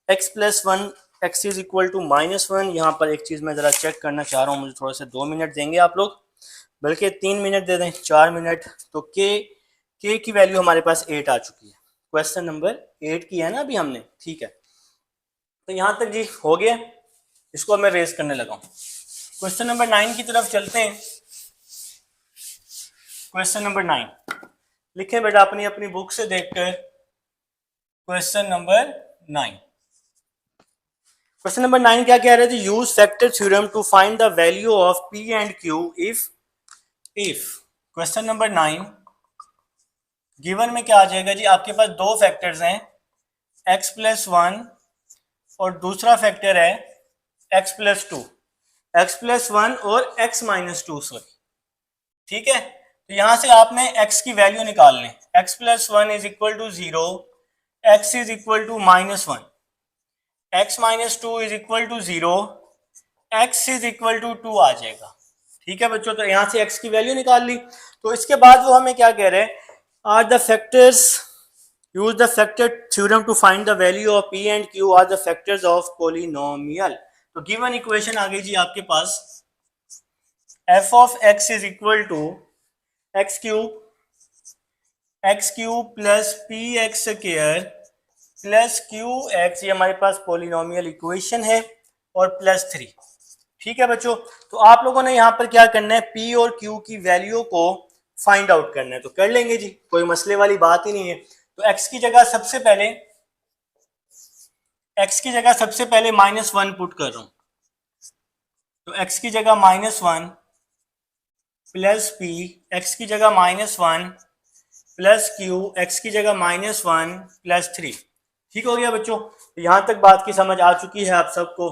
x + 1 x is equal to -1। यहाँ पर एक चीज़ मैं ज़रा चेक करना चाह रहा हूँ, मुझे थोड़ा सा 2 मिनट देंगे आप लोग, बल्कि 3 मिनट दे दें, 4 मिनट। तो k की वैल्यू हमारे पास 8 आ चुकी है, क्वेश्चन नंबर 8 की है ना अभी हमने। ठीक है, तो यहाँ तक जी हो गया, इसको अब मैं रेज करने लगा हूँ। क्वेश्चन नंबर 9 की तरफ चलते हैं। क्वेश्चन नंबर 9 लिखें बेटा अपनी अपनी बुक से देखकर, क्वेश्चन नंबर 9। क्वेश्चन नंबर 9 क्या कह रहे थे, use factor theorem to find the value of p and q if. Question number 9 given में क्या आ जाएगा जी, आपके पास दो फैक्टर्स हैं, x + 1 और दूसरा फैक्टर है x + 2, x + 1 और x - 2 सॉरी। ठीक है, तो यहां से आपने x की वैल्यू निकाल लें, x + 1 is equal to 0, x is equal to -1, x - 2 is equal to 0, x is equal to 2 आ जाएगा। ठीक है बच्चों, तो यहां से x की वैल्यू निकाल ली। तो इसके बाद वो हमें क्या कह रहे हैं, are the factors, use the factor theorem to find the value of p and q are the factors of polynomial. तो गिवन इक्वेशन आ गई जी आपके पास, f of x is equal to x cube plus px² plus qx, ये हमारे पास पॉलिनोमियल इक्वेशन है, और +3। ठीक है बच्चों, तो आप लोगों ने यहाँ पर क्या करना है, p और q की वैल्यू को फाइंड आउट करना है, तो कर लेंगे जी, कोई मसले वाली बात ही नहीं है। तो x की जगह सबसे पहले x की जगह सबसे पहले -1 पुट कर रहा हूं, तो x की जगह -1 प्लस p, x की जगह -1 प्लस q, x की जगह -1 प्लस 3। ठीक हो गया बच्चों, तो यहाँ तक बात की समझ आ चुकी है आप सबको।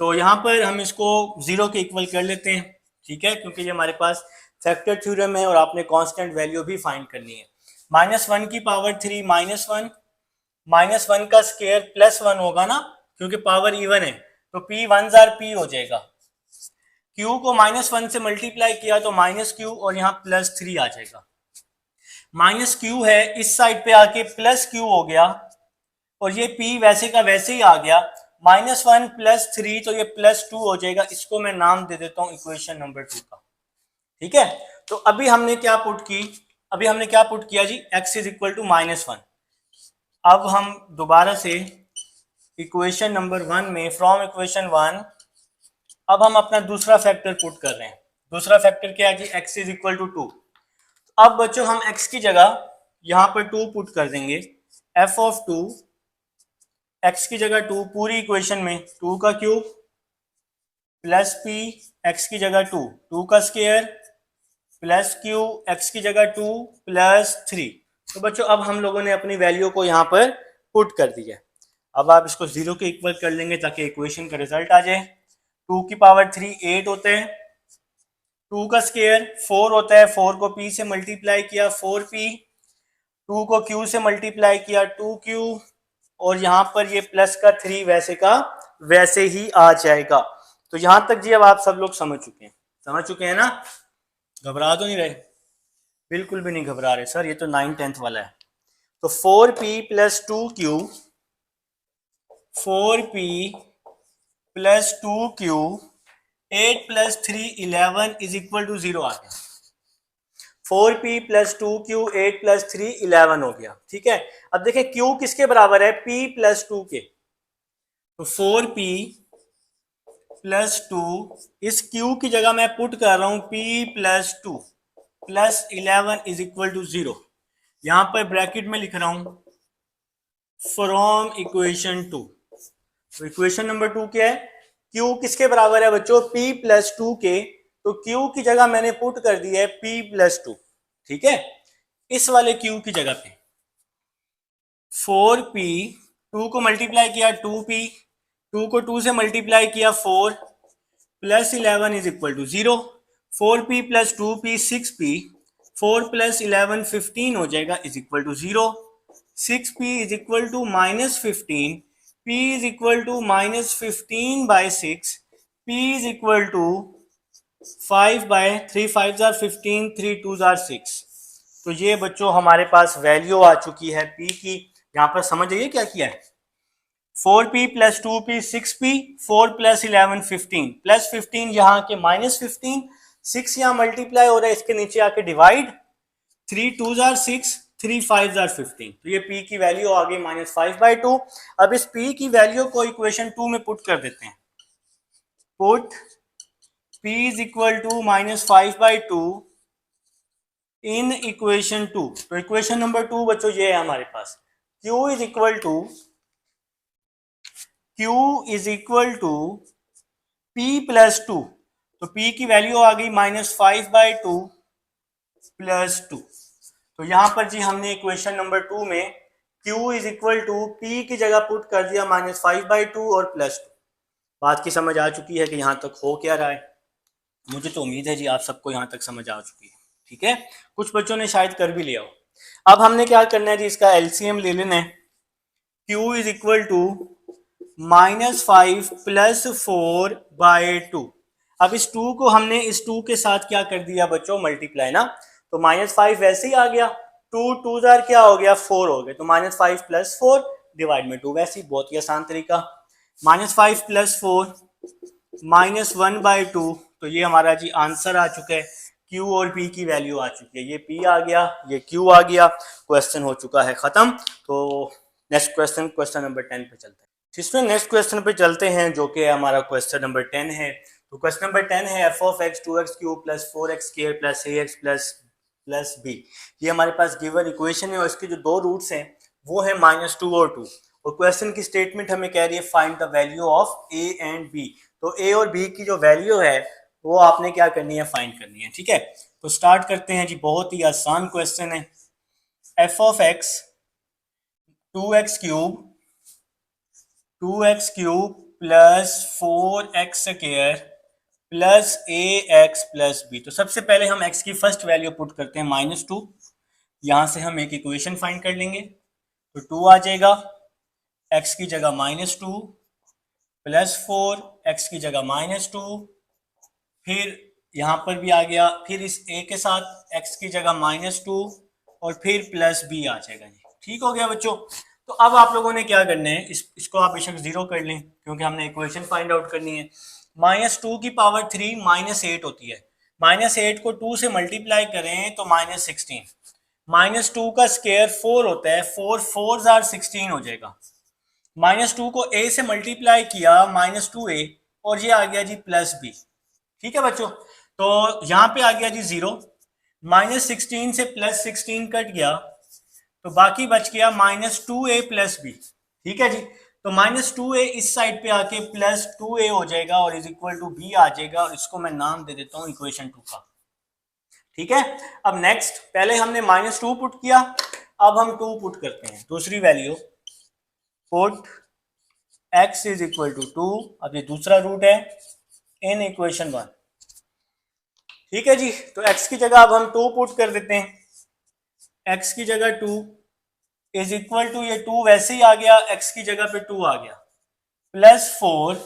तो यहाँ पर हम इसको 0 के इक्वल कर लेते हैं, ठीक है, क्योंकि ये हमारे पास फैक्टर थ्योरम है और आपने कांस्टेंट वैल्यू भी फाइंड करनी है। -1 की पावर 3 -1, -1 का स्क्वायर +1 होगा ना, क्योंकि पावर इवन है, तो p 1 जार p हो जाएगा। q को -1 से मल्टीप्लाई किया तो -q और यहाँ +3 आ जाएगा। -q है, इस साइड पे आके +q हो गया और ये p वैसे का वैसे ही आ गया। -1 + 3 तो ये +2 हो जाएगा। इसको मैं नाम दे देता हूं इक्वेशन नंबर 2 का, ठीक है। तो अभी हमने क्या पुट किया जी, x इज इक्वल टू -1। अब हम दोबारा से इक्वेशन नंबर 1 में, फ्रॉम इक्वेशन 1 अब हम अपना दूसरा फैक्टर पुट कर रहे हैं। दूसरा फैक्टर क्या है जी, x इज इक्वल टू 2। अब बच्चों हम x की जगह यहां पर 2 पुट कर देंगे। f ऑफ 2, x की जगह 2 पूरी इक्वेशन में, 2 का क्यूब प्लस p, x की जगह 2, 2 का स्क्वायर प्लस q, x की जगह 2 प्लस 3। तो बच्चों अब हम लोगों ने अपनी वैल्यू को यहाँ पर पुट कर दी है। अब आप इसको 0 के इक्वल कर लेंगे ताकि इक्वेशन का रिजल्ट आ जाए। 2 की पावर 3 8 होते हैं, 2 का स्क्वायर 4 होता है, 4 को p से मल्टीप्लाई किया 4p, 2 को q से मल्टीप्लाई किया 2q, और यहाँ पर ये प्लस का 3 वैसे का वैसे ही आ जाएगा। तो यहाँ तक जी अब आप सब लोग समझ चुके हैं ना, घबरा तो नहीं रहे? बिल्कुल भी नहीं घबरा रहे सर, ये तो 9th-10th वाला है। तो 4p + 2q, 4p + 2q 8 + 3 11 is equal to 0 आ गया। 4p + 2q 8 + 3 11 हो गया, ठीक है। अब देखें q किसके बराबर है, p + 2 के, तो 4p + 2, इस q की जगह मैं पुट कर रहा हूं p + 2 + 11 इज इक्वल टू 0। यहां पर ब्रैकेट में लिख रहा हूं फ्रॉम इक्वेशन 2। तो इक्वेशन नंबर 2 क्या है, q किसके बराबर है बच्चों, p + 2 के, तो q की जगह मैंने पुट कर दी है p + 2, ठीक है। इस वाले q की जगह पे 4p, 2 को मल्टीप्लाई किया 2p, 2 को 2 से मल्टीप्लाई किया 4 plus 11 is equal to 0। 4p + 2p 6p, 4 + 11 15 हो जाएगा is equal to 0। 6p is equal to -15, p is equal to -15/6, p is equal to 5/3, 5 जार 15, 3 2 जार 6। तो ये बच्चों हमारे पास वैल्यू आ चुकी है p की। यहाँ पर समझ आइए क्या किया है, 4p + 2p 6p, 4 + 11 15, प्लस 15 यहाँ के -15, 6 यहाँ मल्टीप्लाई हो रहा है, इसके नीचे आके डिवाइड, 3 2 जार 6, 3 5 जार 15, तो ये p की वैल्यू आ गई -5/2। अब इस p की वैल्यू को इक्वेशन 2 में पुट कर देते हैं। Put p is equal to -5/2 in equation 2। तो इक्वेशन नंबर 2 बच्चों ये है हमारे पास, q is equal to p + 2, तो p की वैल्यू आ गई -5/2 + 2। तो यहां पर जी हमने इक्वेशन नंबर 2 में q is equal to p की जगह पुट कर दिया -5/2 और +2। बात की समझ आ चुकी है कि यहाँ तक हो क्या रहा है? मुझे तो उम्मीद है जी आप सबको यहाँ तक समझ आ चुकी है, ठीक है। कुछ बच्चों ने शायद कर भी लिया हो। अब हमने क्या करना है जी, इसका एलसीएम ले लेना है। q is equal to -5 + 4/2। अब इस 2 को हमने इस 2 के साथ क्या कर दिया बच्चों, मल्टीप्लाई ना, तो -5 वैसे ही आ गया, 2 2 जार क्या हो गया 4 हो गए, तो -5 + 4 डिवाइड में 2, वैसे ही बहुत ही आसान तरीका। -5 + 4 -1/2, तो ये हमारा जी आंसर आ चुका है। q और p की वैल्यू आ चुकी है, ये p आ गया, ये q आ गया, क्वेश्चन हो चुका है खत्म। तो नेक्स्ट क्वेश्चन नंबर 10 पे चलते हैं। इसमें नेक्स्ट क्वेश्चन पे चलते हैं जो कि हमारा क्वेश्चन नंबर 10 है। तो क्वेश्चन नंबर 10 है f of x 2x³ + 4x² + ax + b। ये हमारे पास गिवन इक्वेशन है और इसके जो दो रूट्स हैं वो है -2 और 2, और क्वेश्चन की स्टेटमेंट हमें कह रही है find the value of A and B. तो ए और बी की जो वैल्यू है वो आपने क्या करनी है, फाइंड करनी है। ठीक है, तो स्टार्ट करते हैं जी। बहुत ही आसान क्वेश्चन है। F of x 2x cube plus 4x² plus ax plus b। तो सबसे पहले हम x की फर्स्ट वैल्यू पुट करते हैं -2। यहां से हम एक इक्वेशन फाइंड कर लेंगे, तो 2 आ जाएगा। x की जगह -2 प्लस 4, x की जगह -2, फिर यहां पर भी आ गया, फिर इस a के साथ x की जगह -2 और फिर प्लस b आ जाएगा जी। ठीक हो गया बच्चों। तो अब आप लोगों ने क्या करना है, इसको आप बेशक 0 कर लें क्योंकि हमने इक्वेशन फाइंड आउट करनी है। -2 की पावर 3 -8 होती है। -8 को 2 से मल्टीप्लाई करें तो -16। -2 का स्क्वायर 4 होता है, 4 4 जार 16 हो जाएगा। -2 को a से मल्टीप्लाई किया -2a और ये आ गया जी प्लस b। ठीक है बच्चों, तो यहां पे आ गया जी 0। -16 से +16 कट गया तो बाकी बच गया -2a प्लस b। ठीक है जी, तो -2a इस साइड पे आके +2a हो जाएगा और इज इक्वल टू b आ जाएगा, और इसको मैं नाम दे देता हूं इक्वेशन 2 का। ठीक है, अब नेक्स्ट, पहले हमने -2 पुट किया, अब हम 2 पुट करते हैं, दूसरी value put x is equal to 2। अब ये दूसरा रूट है इन इक्वेशन 1। ठीक है जी, तो x की जगह अब हम 2 पुट कर देते हैं। x की जगह 2 इज इक्वल टू, ये 2 वैसे ही आ गया, x की जगह पे 2 आ गया, प्लस 4,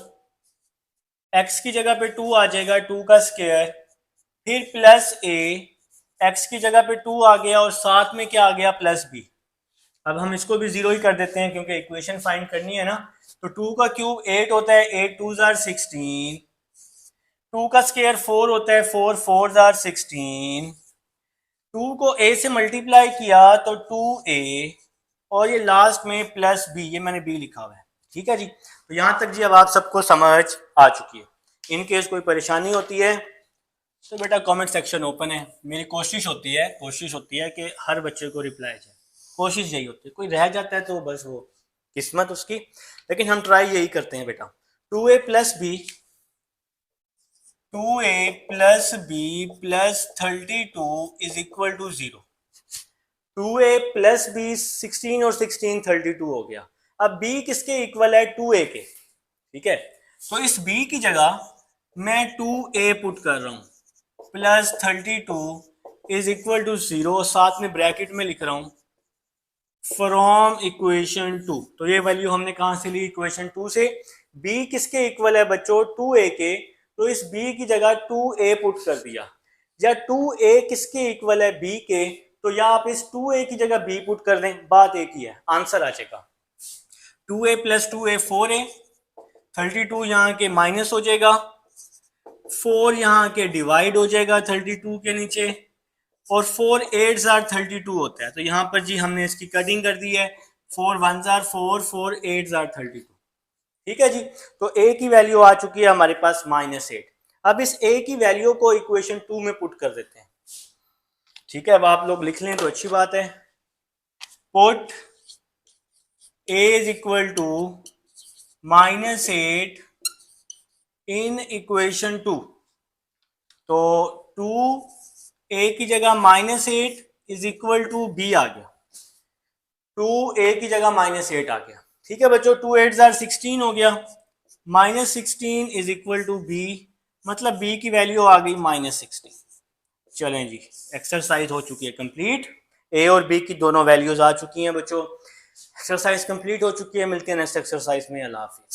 x की जगह पे 2 आ जाएगा, 2 का स्क्वायर, फिर प्लस a, x की जगह पे 2 आ गया और साथ में क्या आ गया, प्लस b। अब हम इसको भी 0 ही कर देते हैं क्योंकि इक्वेशन फाइंड करनी है ना। तो 2 का क्यूब 8 होता है, 8 2 जार 16, 2 का स्क्वायर 4 होता है, 4 4 जार 16, 2 को a से मल्टीप्लाई किया तो 2a और ये लास्ट में प्लस b, ये मैंने b लिखा हुआ है। ठीक है जी, तो यहां तक जी अब आप सबको समझ आ चुकी है। इन केस कोई परेशानी होती है तो बेटा कमेंट सेक्शन ओपन है। मेरी कोशिश होती है कि हर बच्चे को रिप्लाई जाए, कोशिश यही होती है। कोई रह जाता है तो बस वो किस्मत उसकी, लेकिन हम ट्राई यही करते हैं बेटा। 2a plus b, 2a plus b plus 32 is equal to 0। 2a plus b 16 और 16 32 हो गया। अब b किसके इक्वल है, 2a के। ठीक है, तो इस b की जगह मैं 2a पुट कर रहा हूं, प्लस 32 इज इक्वल टू 0, साथ में ब्रैकेट में लिख रहा हूं फ्रॉम इक्वेशन 2। तो ये वैल्यू हमने कहां से ली, इक्वेशन 2 से। b किसके इक्वल है बच्चों, 2a के, तो इस b की जगह 2a पुट कर दिया। या 2a किसके इक्वल है, b के, तो या आप इस 2a की जगह b पुट कर दें, बात एक ही है, आंसर आ जाएगा। 2a प्लस 2a 4a, 32 यहाँ के माइनस हो जाएगा, 4 यहाँ के डिवाइड हो जाएगा 32 के नीचे, और 4 8 जार 32 होता है। तो यहाँ पर जी हमने इसकी कटिंग कर दी है, 4 1 जार 4, 4 8 जार 32। ठीक है जी, तो a की वैल्यू आ चुकी है हमारे पास -8। अब इस a की वैल्यू को इक्वेशन 2 में पुट कर देते हैं। ठीक है, अब आप लोग लिख लें तो अच्छी बात है। Put a is equal to -8 in equation 2। तो 2a की जगह -8 इज इक्वल टू b आ गया, 2a की जगह -8 आ गया। ठीक है बच्चों, 2 8 जार 16 हो गया, -16 इज इक्वल टू b, मतलब b की वैल्यू आ गई -16। चलें जी, एक्सरसाइज हो चुकी है कंप्लीट। a और b की दोनों वैल्यूज आ चुकी हैं बच्चों, एक्सरसाइज कंप्लीट हो चुकी है। मिलते हैं नेक्स्ट एक्सरसाइज में, अल्लाह हाफिज़।